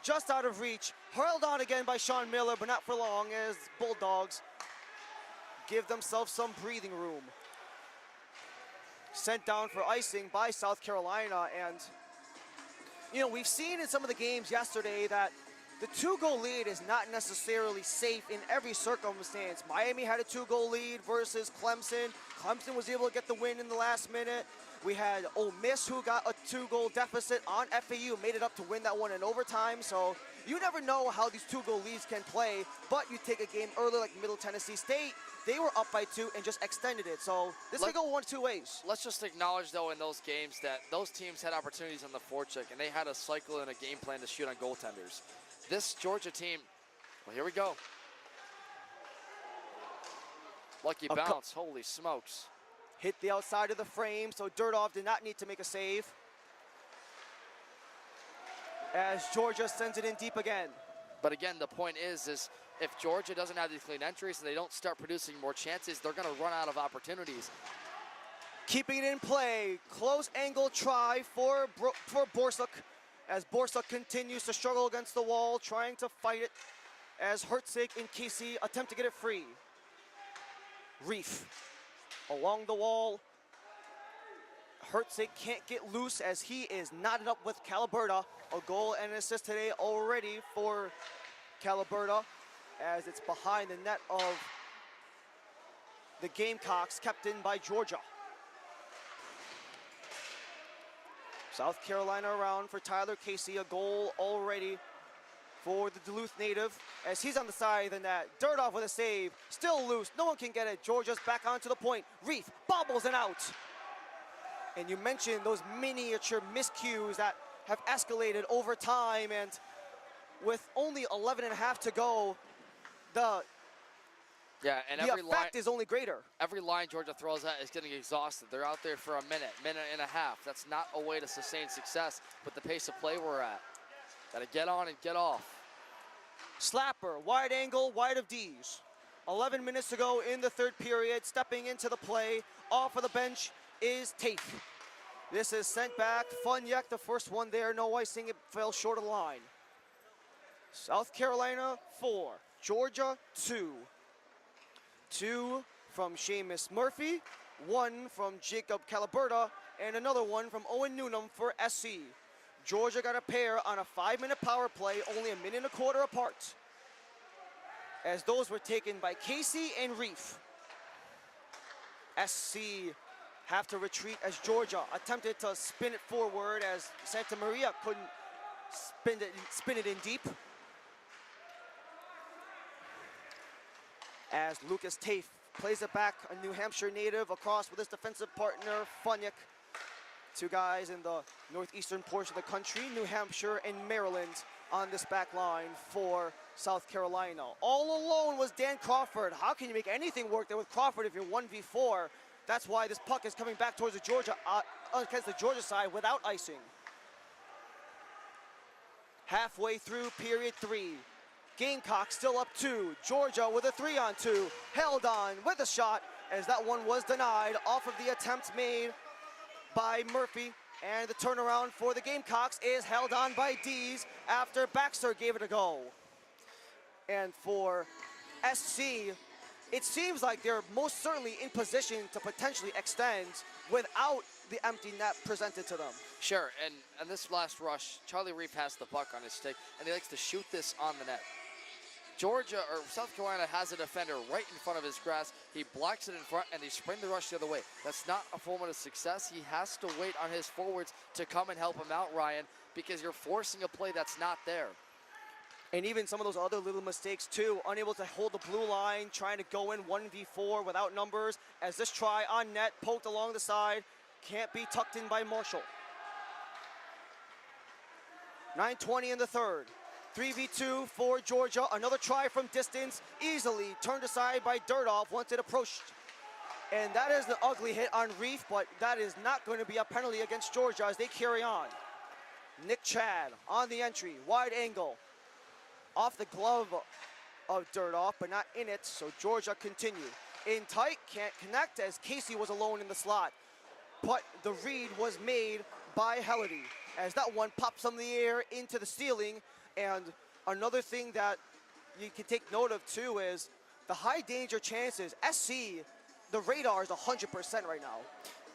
Just out of reach. Hurled on again by Sean Miller, but not for long as Bulldogs give themselves some breathing room. Sent down for icing by South Carolina. And, you know, we've seen in some of the games yesterday that the 2-goal lead is not necessarily safe in every circumstance. Miami had a 2-goal lead versus Clemson. Clemson was able to get the win in the last minute. We had Ole Miss, who got a 2-goal deficit on FAU, made it up to win that one in overtime. So you never know how these 2-goal leads can play, but you take a game early like Middle Tennessee State. They were up by 2 and just extended it. So this could go one of 2 ways. Let's just acknowledge, though, in those games that those teams had opportunities on the forecheck, and they had a cycle and a game plan to shoot on goaltenders. This Georgia team, well, here we go. Lucky bounce, holy smokes. Hit the outside of the frame, so Durdov did not need to make a save. As Georgia sends it in deep again. But again, the point is if Georgia doesn't have these clean entries and they don't start producing more chances, they're going to run out of opportunities. Keeping it in play, close angle try for Borsuk, as Borsuk continues to struggle against the wall, trying to fight it as Herzig and Casey attempt to get it free. Reef along the wall. Herzig can't get loose as he is knotted up with Calaberta. A goal and an assist today already for Calaberta, as it's behind the net of the Gamecocks, kept in by Georgia. South Carolina around for Tyler Casey, a goal already for the Duluth native as he's on the side of the net. Durdov with a save, still loose, no one can get it. Georgia's back onto the point. Reef bobbles and out. And you mentioned those miniature miscues that have escalated over time, and with only 11 and a half to go, the effect is only greater. Every line Georgia throws at is getting exhausted. They're out there for a minute and a half. That's not a way to sustain success with the pace of play we're at. Gotta get on and get off. Slapper, wide angle, wide of D's. 11 minutes to go in the third period. Stepping into the play, off of the bench is Tate. This is sent back. Funyek, the first one there, no icing, it fell short of the line. South Carolina 4, Georgia 2. 2 from Seamus Murphy, 1 from Jacob Calaberta, and another one from Owen Newnham for SC. Georgia got a pair on a 5-minute power play, only a minute and a quarter apart, as those were taken by Casey and Reef. SC have to retreat as Georgia attempted to spin it forward as Santa Maria couldn't spin it in deep. As Lucas Tafe plays it back, a New Hampshire native, across with his defensive partner, Funyek. 2 guys in the northeastern portion of the country, New Hampshire and Maryland on this back line for South Carolina. All alone was Dan Crawford. How can you make anything work there with Crawford if you're 1v4? That's why this puck is coming back towards the Georgia, against the Georgia side without icing. Halfway through period 3. Gamecocks still up 2. Georgia with a 3-on-2. Held on with a shot as that one was denied off of the attempt made by Murphy. And the turnaround for the Gamecocks is held on by Dees after Baxter gave it a go. And for SC, it seems like they're most certainly in position to potentially extend without the empty net presented to them. Sure, and this last rush, Charlie Reef has the puck on his stick, and he likes to shoot this on the net. Georgia, or South Carolina, has a defender right in front of his grass. He blocks it in front, and they spring the rush the other way. That's not a form of success. He has to wait on his forwards to come and help him out, Ryan, because you're forcing a play that's not there. And even some of those other little mistakes too, unable to hold the blue line, trying to go in 1v4 without numbers, as this try on net, poked along the side, can't be tucked in by Marshall. 9:20 in the third. 3v2 for Georgia. Another try from distance, easily turned aside by Dirtoff once it approached. And that is an ugly hit on Reef, but that is not going to be a penalty against Georgia as they carry on. Nick Chad on the entry, wide angle. Off the glove of Dirtoff, but not in it, so Georgia continue. In tight, can't connect as Casey was alone in the slot. But the read was made by Helledy as that one pops from the air into the ceiling. And another thing that you can take note of too is the high danger chances. SC, the radar is 100% right now.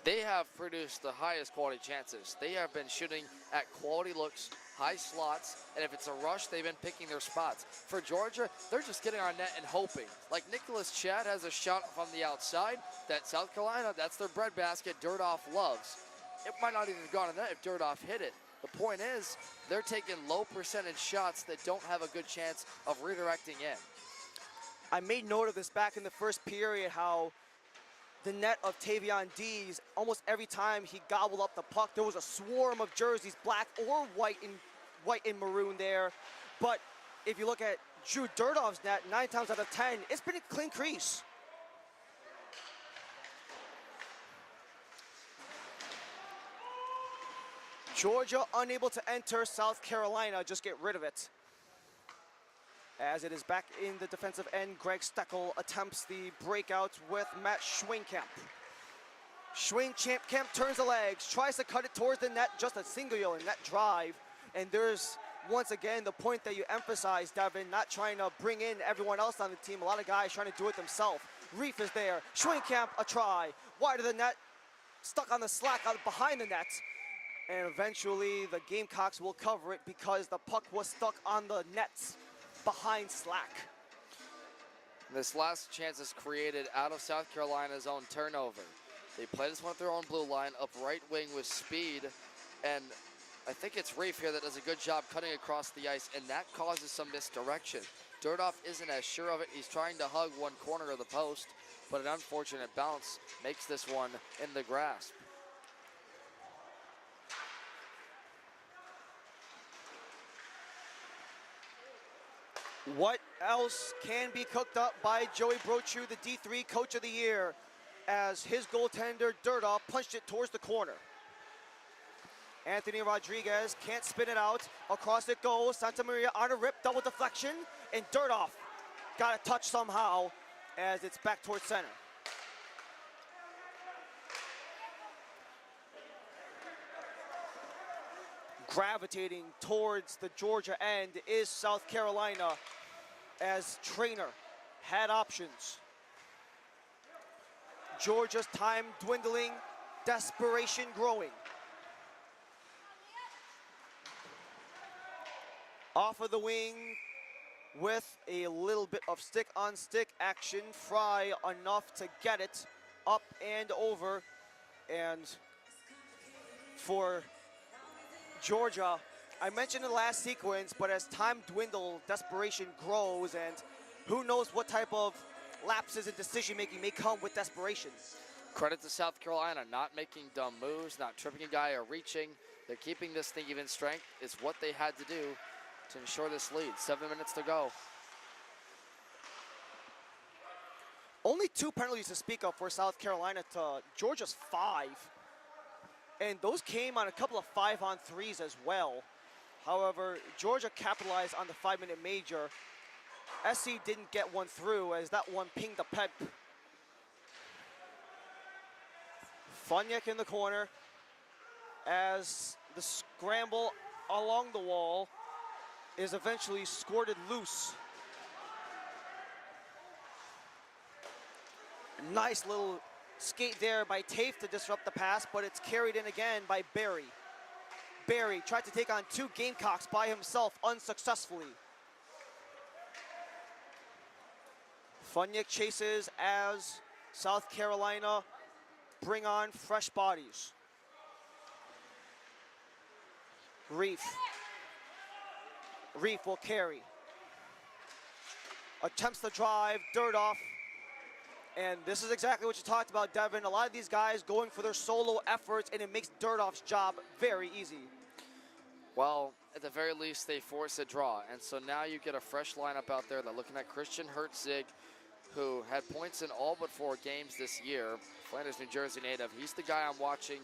They have produced the highest quality chances. They have been shooting at quality looks, high slots, and if it's a rush, they've been picking their spots. For Georgia, they're just getting on net and hoping. Like Nicholas Chad has a shot from the outside that South Carolina, that's their breadbasket, Dirtoff loves. It might not even have gone in net if Dirtoff hit it. The point is, they're taking low percentage shots that don't have a good chance of redirecting in. I made note of this back in the first period, how the net of Tavion Dees, almost every time he gobbled up the puck, there was a swarm of jerseys, black or white and maroon there. But if you look at Drew Dirtoff's net, 9 times out of 10, it's been a clean crease. Georgia unable to enter, South Carolina just get rid of it. As it is back in the defensive end, Greg Steckel attempts the breakout with Matt Schweinkamp. Schweinkamp turns the legs, tries to cut it towards the net, just a single net drive. And there's, once again, the point that you emphasize, Devin, not trying to bring in everyone else on the team. A lot of guys trying to do it themselves. Reef is there, Schweinkamp a try, wide of the net, stuck on the slack out behind the net. And eventually the Gamecocks will cover it because the puck was stuck on the nets behind slack. This last chance is created out of South Carolina's own turnover. They play this one at their own blue line, up right wing with speed, and I think it's Reef here that does a good job cutting across the ice, and that causes some misdirection. Dirtoff isn't as sure of it. He's trying to hug one corner of the post, but an unfortunate bounce makes this one in the grasp. What else can be cooked up by Joey Brochu, the D3 Coach of the Year, as his goaltender Dirtoff punched it towards the corner. Anthony Rodriguez can't spin it out. Across it goes. Santa Maria on a rip, double deflection, and Dirtoff got a touch somehow as it's back towards center. Gravitating towards the Georgia end is South Carolina, as Trainer had options. Georgia's time dwindling, desperation growing. Off of the wing with a little bit of stick-on-stick action. Fry enough to get it up and over. And for Georgia, I mentioned in the last sequence, but as time dwindles, desperation grows, and who knows what type of lapses in decision-making may come with desperation. Credit to South Carolina, not making dumb moves, not tripping a guy or reaching. They're keeping this thing even strength is what they had to do to ensure this lead. 7 minutes to go. Only 2 penalties to speak of for South Carolina to Georgia's 5. And those came on a couple of 5-on-3s as well. However, Georgia capitalized on the 5-minute major. SC didn't get one through as that one pinged the pep. Funyek in the corner. as the scramble along the wall is eventually squirted loose. Nice little skate there by Tafe to disrupt the pass, but it's carried in again by Barry. Barry tried to take on two Gamecocks by himself unsuccessfully. Funyik chases as South Carolina bring on fresh bodies. Reef will carry. Attempts to drive, dirt off. And this is exactly what you talked about, Devin. A lot of these guys going for their solo efforts, and it makes Dirtoff's job very easy. Well, at the very least, they force a draw. And so now you get a fresh lineup out there. They're looking at Christian Hertzig, who had points in all but 4 games this year. Flanders, New Jersey native. He's the guy I'm watching,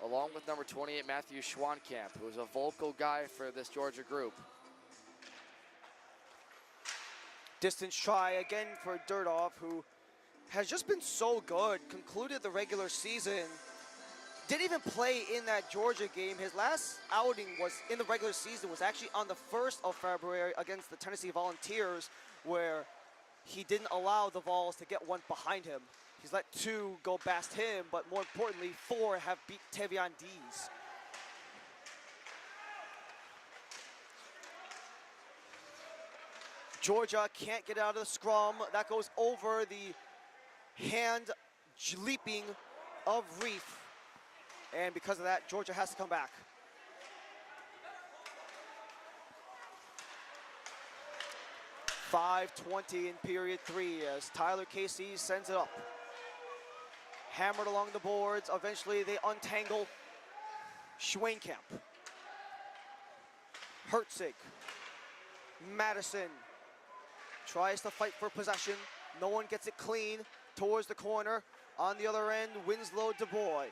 along with number 28, Matthew Schwankamp, who's a vocal guy for this Georgia group. Distance try again for Dirtoff, who has just been so good, concluded the regular season, didn't even play in that Georgia game. His last outing was in the regular season was actually on the 1st of February against the Tennessee Volunteers, where he didn't allow the Vols to get one behind him. He's let 2 go past him, but more importantly, 4 have beat Tavion Dees. Georgia can't get out of the scrum. That goes over the hand leaping of Reef. And because of that, Georgia has to come back. .5:20 in period 3 as Tyler Casey sends it up. Hammered along the boards. Eventually they untangle Schwankamp. Hertzig. Madison tries to fight for possession. No one gets it clean towards the corner. On the other end, Winslow DuBois.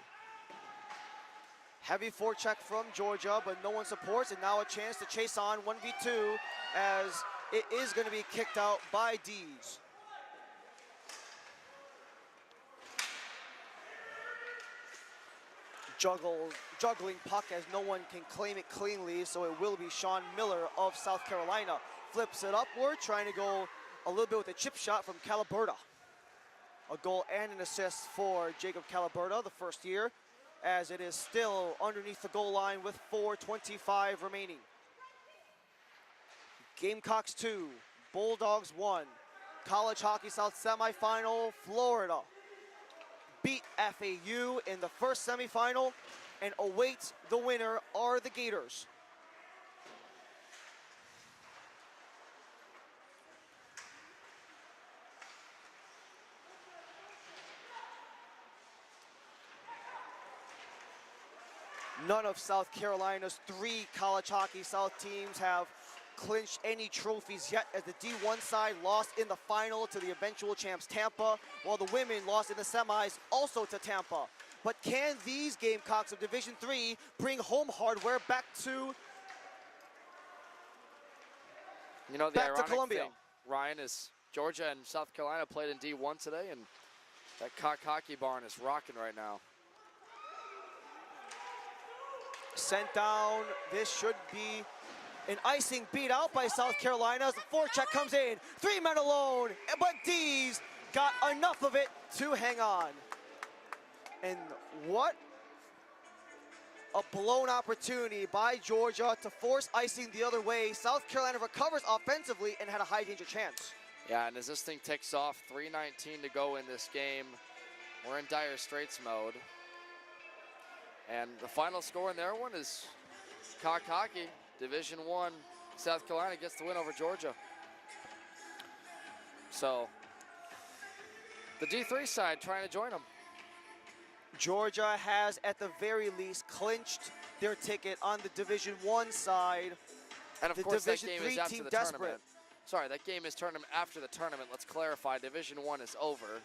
Heavy forecheck from Georgia, but no one supports, and now a chance to chase on 1v2 as it is going to be kicked out by Dees. Juggling puck as no one can claim it cleanly, so it will be Sean Miller of South Carolina. Flips it upward, trying to go a little bit with a chip shot from Caliberta. A goal and an assist for Jacob Caliberta, the first year, as it is still underneath the goal line with 4:25 remaining. Gamecocks 2, Bulldogs 1. College Hockey South semifinal, Florida beat FAU in the first semifinal and awaits the winner are the Gators. None of South Carolina's 3 College Hockey South teams have clinched any trophies yet, as the D1 side lost in the final to the eventual champs Tampa, while the women lost in the semis also to Tampa. But can these Gamecocks of Division III bring home hardware back to the ironic Columbia? thing, Ryan, is Georgia and South Carolina played in D1 today, and that Cock Hockey barn is rocking right now. Sent down. This should be an icing beat out by South Carolina as the forecheck comes in. 3 men alone, but Dees got enough of it to hang on. And what a blown opportunity by Georgia to force icing the other way. South Carolina recovers offensively and had a high danger chance. Yeah, and as this thing takes off, 3:19 to go in this game, we're in dire straits mode. And the final score in their one is Cock Hockey, Division I. South Carolina gets the win over Georgia. So the D3 side trying to join them. Georgia has, at the very least, clinched their ticket on the Division I side. And of course, that game is after the desperate. tournament. Sorry, that game is tournament after the tournament. Let's clarify, Division I is over.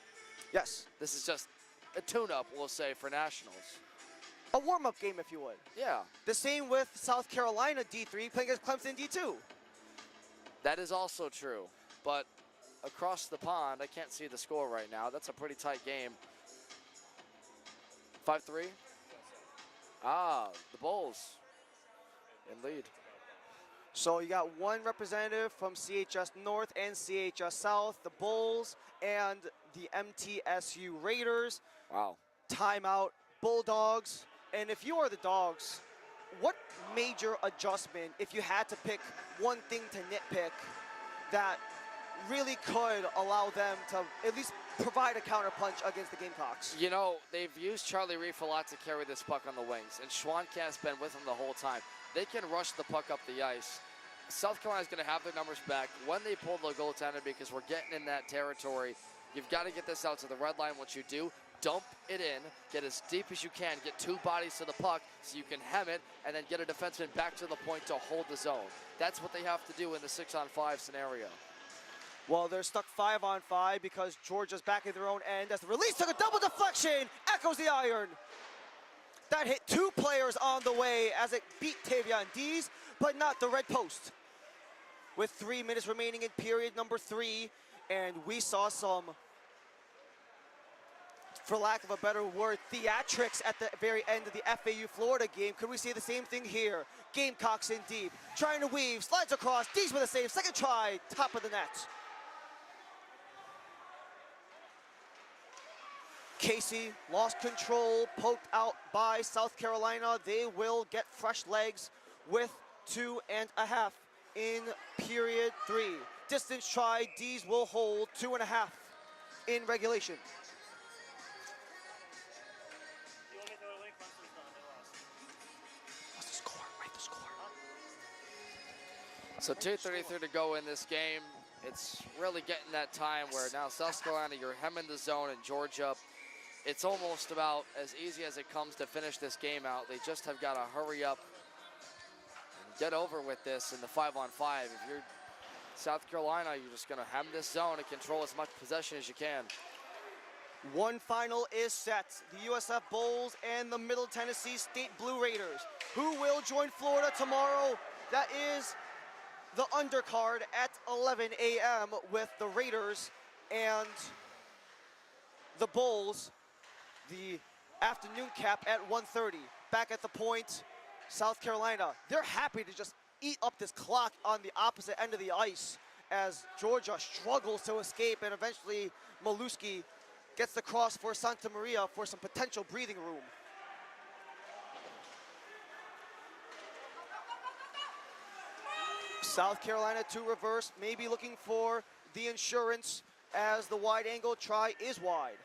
Yes. This is just a tune-up, we'll say, for nationals. A warm-up game, if you would. Yeah. The same with South Carolina D3 playing against Clemson D2. That is also true. But across the pond, I can't see the score right now. That's a pretty tight game. 5-3? The Bulls in lead. So you got one representative from CHS North and CHS South, the Bulls and the MTSU Raiders. Wow. Timeout, Bulldogs. And if you are the Dogs, what major adjustment, if you had to pick one thing to nitpick, that really could allow them to at least provide a counterpunch against the Gamecocks? You know, they've used Charlie Reef a lot to carry this puck on the wings, and Schwanka's been with him the whole time. They can rush the puck up the ice. South Carolina's going to have their numbers back when they pull the goaltender, because we're getting in that territory. You've got to get this out to the red line. Once you do, dump it in, get as deep as you can, get two bodies to the puck so you can hem it, and then get a defenseman back to the point to hold the zone. That's what they have to do in the 6-on-5 scenario. Well, they're stuck 5-on-5 because Georgia's back at their own end as the release took a double deflection, echoes the iron. That hit two players on the way as it beat Tavion Dees, but not the red post. With 3 minutes remaining in period number 3, and we saw some, for lack of a better word, theatrics at the very end of the FAU Florida game. Could we see the same thing here? Gamecocks in deep, trying to weave, slides across, Dees with a save, second try, top of the net. Casey lost control, poked out by South Carolina. They will get fresh legs with 2.5 in period 3. Distance try, Dees will hold 2.5 in regulation. What's the score? Write the score. So 2:33 to go in this game. It's really getting that time where now South Carolina, you're hemming the zone, and Georgia, it's almost about as easy as it comes to finish this game out. They just have got to hurry up and get over with this in the 5-on-5. If you're South Carolina, you're just going to hem this zone and control as much possession as you can. One final is set. The USF Bulls and the Middle Tennessee State Blue Raiders. Who will join Florida tomorrow? That is the undercard at 11 a.m. with the Raiders and the Bulls. The afternoon cap at 1:30. Back at the point, South Carolina, they're happy to just eat up this clock on the opposite end of the ice as Georgia struggles to escape, and eventually Maluski gets the cross for Santa Maria for some potential breathing room. South Carolina to reverse, maybe looking for the insurance as the wide angle try is wide.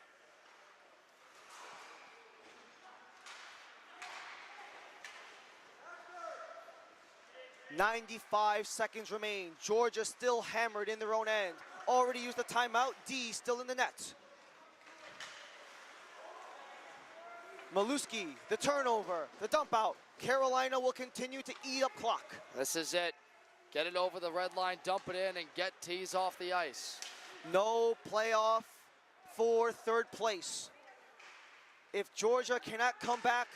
95 seconds remain. Georgia still hammered in their own end. Already used the timeout. D still in the net. Maluski, the turnover, the dump out. Carolina will continue to eat up clock. This is it. Get it over the red line, dump it in, and get tees off the ice. No playoff for third place. If Georgia cannot come back,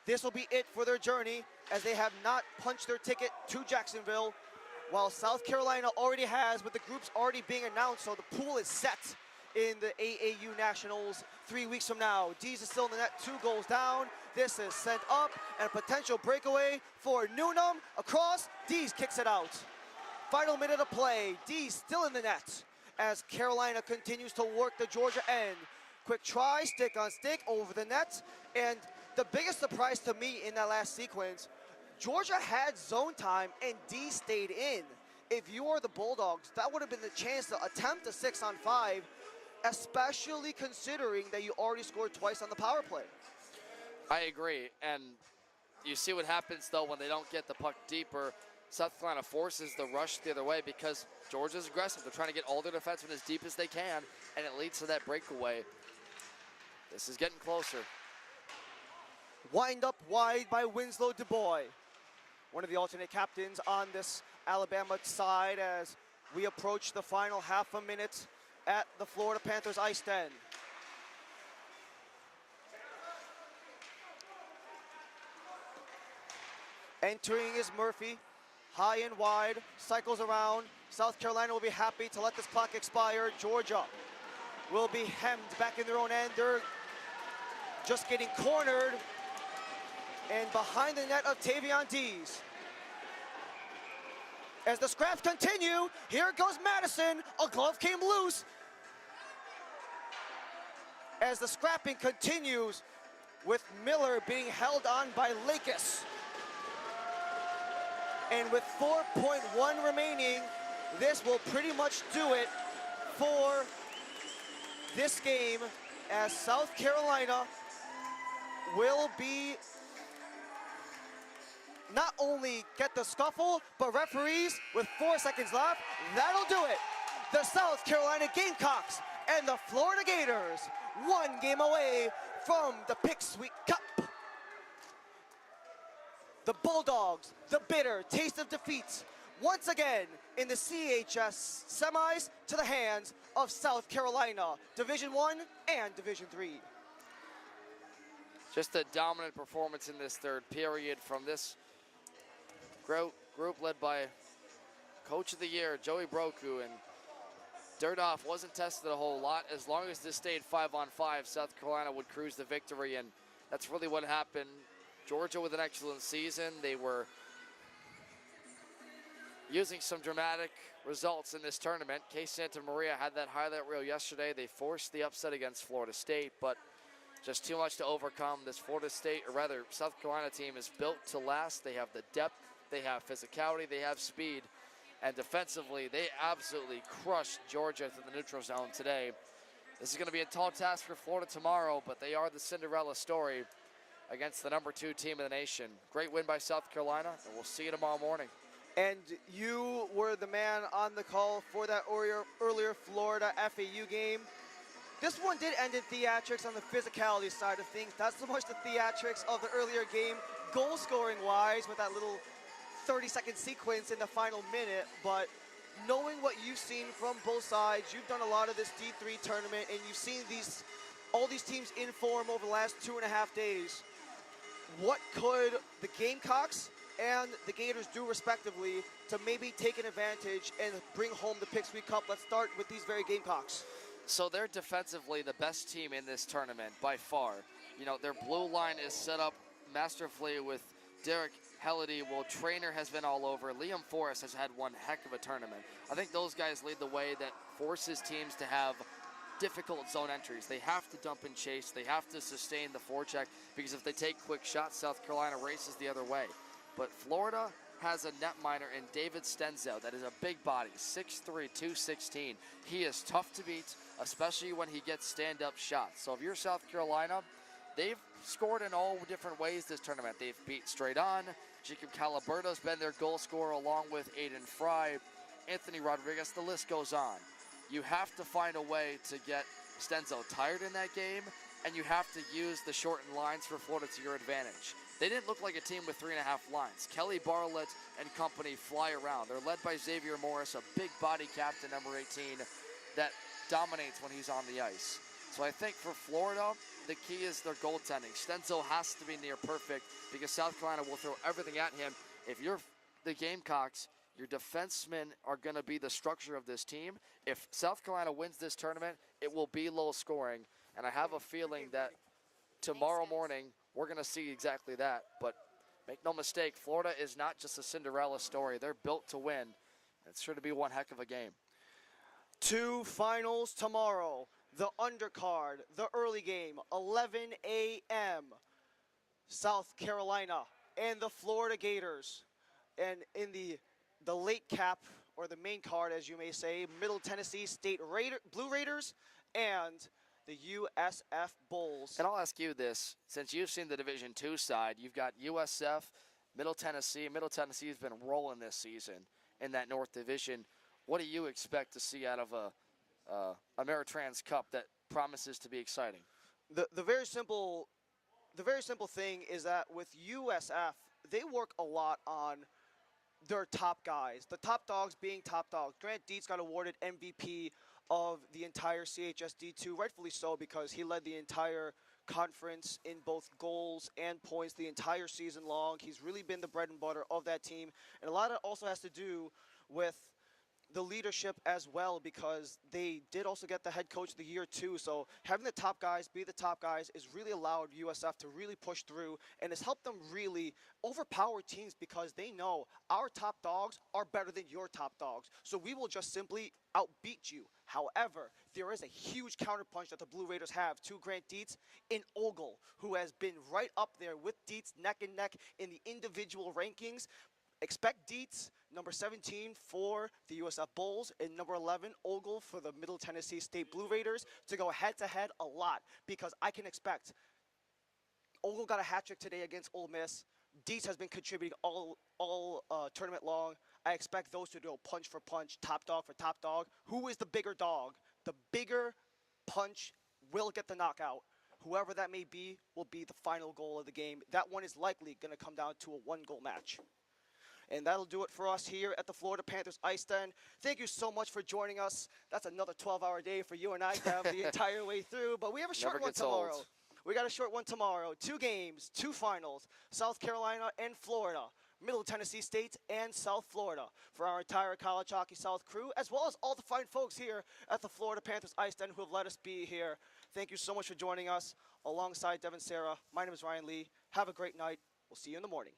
this will be it for their journey, as they have not punched their ticket to Jacksonville, while South Carolina already has, with the groups already being announced, so the pool is set in the AAU Nationals 3 weeks from now. Dees is still in the net, 2 goals down. This is sent up, and a potential breakaway for Newnham across. Dees kicks it out. Final minute of play. Dees still in the net as Carolina continues to work the Georgia end. Quick try, stick on stick, over the net, and the biggest surprise to me in that last sequence, Georgia had zone time and D stayed in. If you are the Bulldogs, that would have been the chance to attempt a 6-on-5, especially considering that you already scored twice on the power play. I agree, and you see what happens though when they don't get the puck deeper. South Carolina forces the rush the other way because Georgia's aggressive. They're trying to get all their defensemen as deep as they can, and it leads to that breakaway. This is getting closer. Wind up wide by Winslow DuBois, one of the alternate captains on this Alabama side, as we approach the final half a minute at the Florida Panthers IceDen. Entering is Murphy, high and wide, cycles around. South Carolina will be happy to let this clock expire. Georgia will be hemmed back in their own end. They're just getting cornered, And behind the net of Tavion Dees. As the scraps continue, here goes Madison. A glove came loose. As the scrapping continues with Miller being held on by Lakis. And with 4.1 remaining, this will pretty much do it for this game, as South Carolina will be not only get the scuffle, but referees with 4 seconds left, that'll do it. The South Carolina Gamecocks and the Florida Gators, 1 game away from the Pick Sweet Cup. The Bulldogs, the bitter taste of defeat, once again in the CHS semis to the hands of South Carolina, Division I and Division III. Just a dominant performance in this third period from this group led by Coach of the Year, Joey Broku, and dirt off wasn't tested a whole lot. As long as this stayed 5-on-5, South Carolina would cruise the victory, and that's really what happened. Georgia with an excellent season. They were using some dramatic results in this tournament. Case Santa Maria had that highlight reel yesterday. They forced the upset against Florida State, but just too much to overcome. This Florida State, or rather South Carolina team, is built to last. They have the depth, they have physicality, they have speed, and defensively, they absolutely crushed Georgia to the neutral zone today. This is going to be a tall task for Florida tomorrow, but they are the Cinderella story against the #2 team in the nation. Great win by South Carolina, and we'll see you tomorrow morning. And you were the man on the call for that earlier Florida FAU game. This one did end in theatrics on the physicality side of things. Not so much the theatrics of the earlier game, goal scoring wise, with that little 30-second sequence in the final minute. But knowing what you've seen from both sides, you've done a lot of this D3 tournament, and you've seen all these teams in form over the last 2.5 days. What could the Gamecocks and the Gators do respectively to maybe take an advantage and bring home the Pick Sweet Cup? Let's start with these very Gamecocks. So they're defensively the best team in this tournament by far. You know, their blue line is set up masterfully with Derek Helledy. Well, Trainer has been all over. Liam Forrest has had one heck of a tournament. I think those guys lead the way that forces teams to have difficult zone entries. They have to dump and chase. They have to sustain the forecheck, because if they take quick shots, South Carolina races the other way. But Florida has a netminer in David Stenzo that is a big body, 6'3", 216. He is tough to beat, especially when he gets stand-up shots. So if you're South Carolina, they've scored in all different ways this tournament. They've beat straight on. Jacob Caliberto's been their goal scorer, along with Aiden Fry, Anthony Rodriguez. The list goes on. You have to find a way to get Stenzo tired in that game, and you have to use the shortened lines for Florida to your advantage. They didn't look like a team with 3.5 lines. Kelly Bartlett and company fly around. They're led by Xavier Morris, a big body captain, number 18, that dominates when he's on the ice. So I think for Florida, the key is their goaltending. Stenzo has to be near perfect, because South Carolina will throw everything at him. If you're the Gamecocks, your defensemen are going to be the structure of this team. If South Carolina wins this tournament, it will be low scoring. And I have a feeling that tomorrow morning, we're going to see exactly that. But make no mistake, Florida is not just a Cinderella story. They're built to win. It's sure to be one heck of a game. 2 finals tomorrow. The undercard, the early game, 11 a.m. South Carolina and the Florida Gators. And in the late cap, or the main card, as you may say, Middle Tennessee State Blue Raiders and the USF Bulls. And I'll ask you this, since you've seen the Division II side, you've got USF, Middle Tennessee. Middle Tennessee has been rolling this season in that North Division. What do you expect to see out of a Ameritrans Cup that promises to be exciting? The very simple thing is that with USF, they work a lot on their top guys, the top dogs being top dogs. Grant Dietz got awarded MVP of the entire CHS D2, rightfully so, because he led the entire conference in both goals and points the entire season long. He's really been the bread and butter of that team, and a lot of it also has to do with the leadership as well, because they did also get the head coach of the year too. So having the top guys be the top guys is really allowed USF to really push through, and has helped them really overpower teams, because they know our top dogs are better than your top dogs. So we will just simply outbeat you. However, there is a huge counterpunch that the Blue Raiders have to Grant Dietz in Ogle, who has been right up there with Dietz neck and neck in the individual rankings. Expect Dietz, number 17 for the USF Bulls, and number 11, Ogle for the Middle Tennessee State Blue Raiders, to go head-to-head a lot, because I can expect Ogle got a hat trick today against Ole Miss. Dietz has been contributing all tournament long. I expect those two to go punch for punch, top dog for top dog. Who is the bigger dog? The bigger punch will get the knockout. Whoever that may be will be the final goal of the game. That one is likely going to come down to a one-goal match. And that'll do it for us here at the Florida Panthers IceDen. Thank you so much for joining us. That's another 12-hour day for you and I to have the entire way through. But we have a short one tomorrow. Old. We got a short one tomorrow. 2 games, 2 finals, South Carolina and Florida, Middle Tennessee State and South Florida, for our entire College Hockey South crew, as well as all the fine folks here at the Florida Panthers IceDen who have let us be here. Thank you so much for joining us. Alongside Devin Sarah, my name is Ryan Lee. Have a great night. We'll see you in the morning.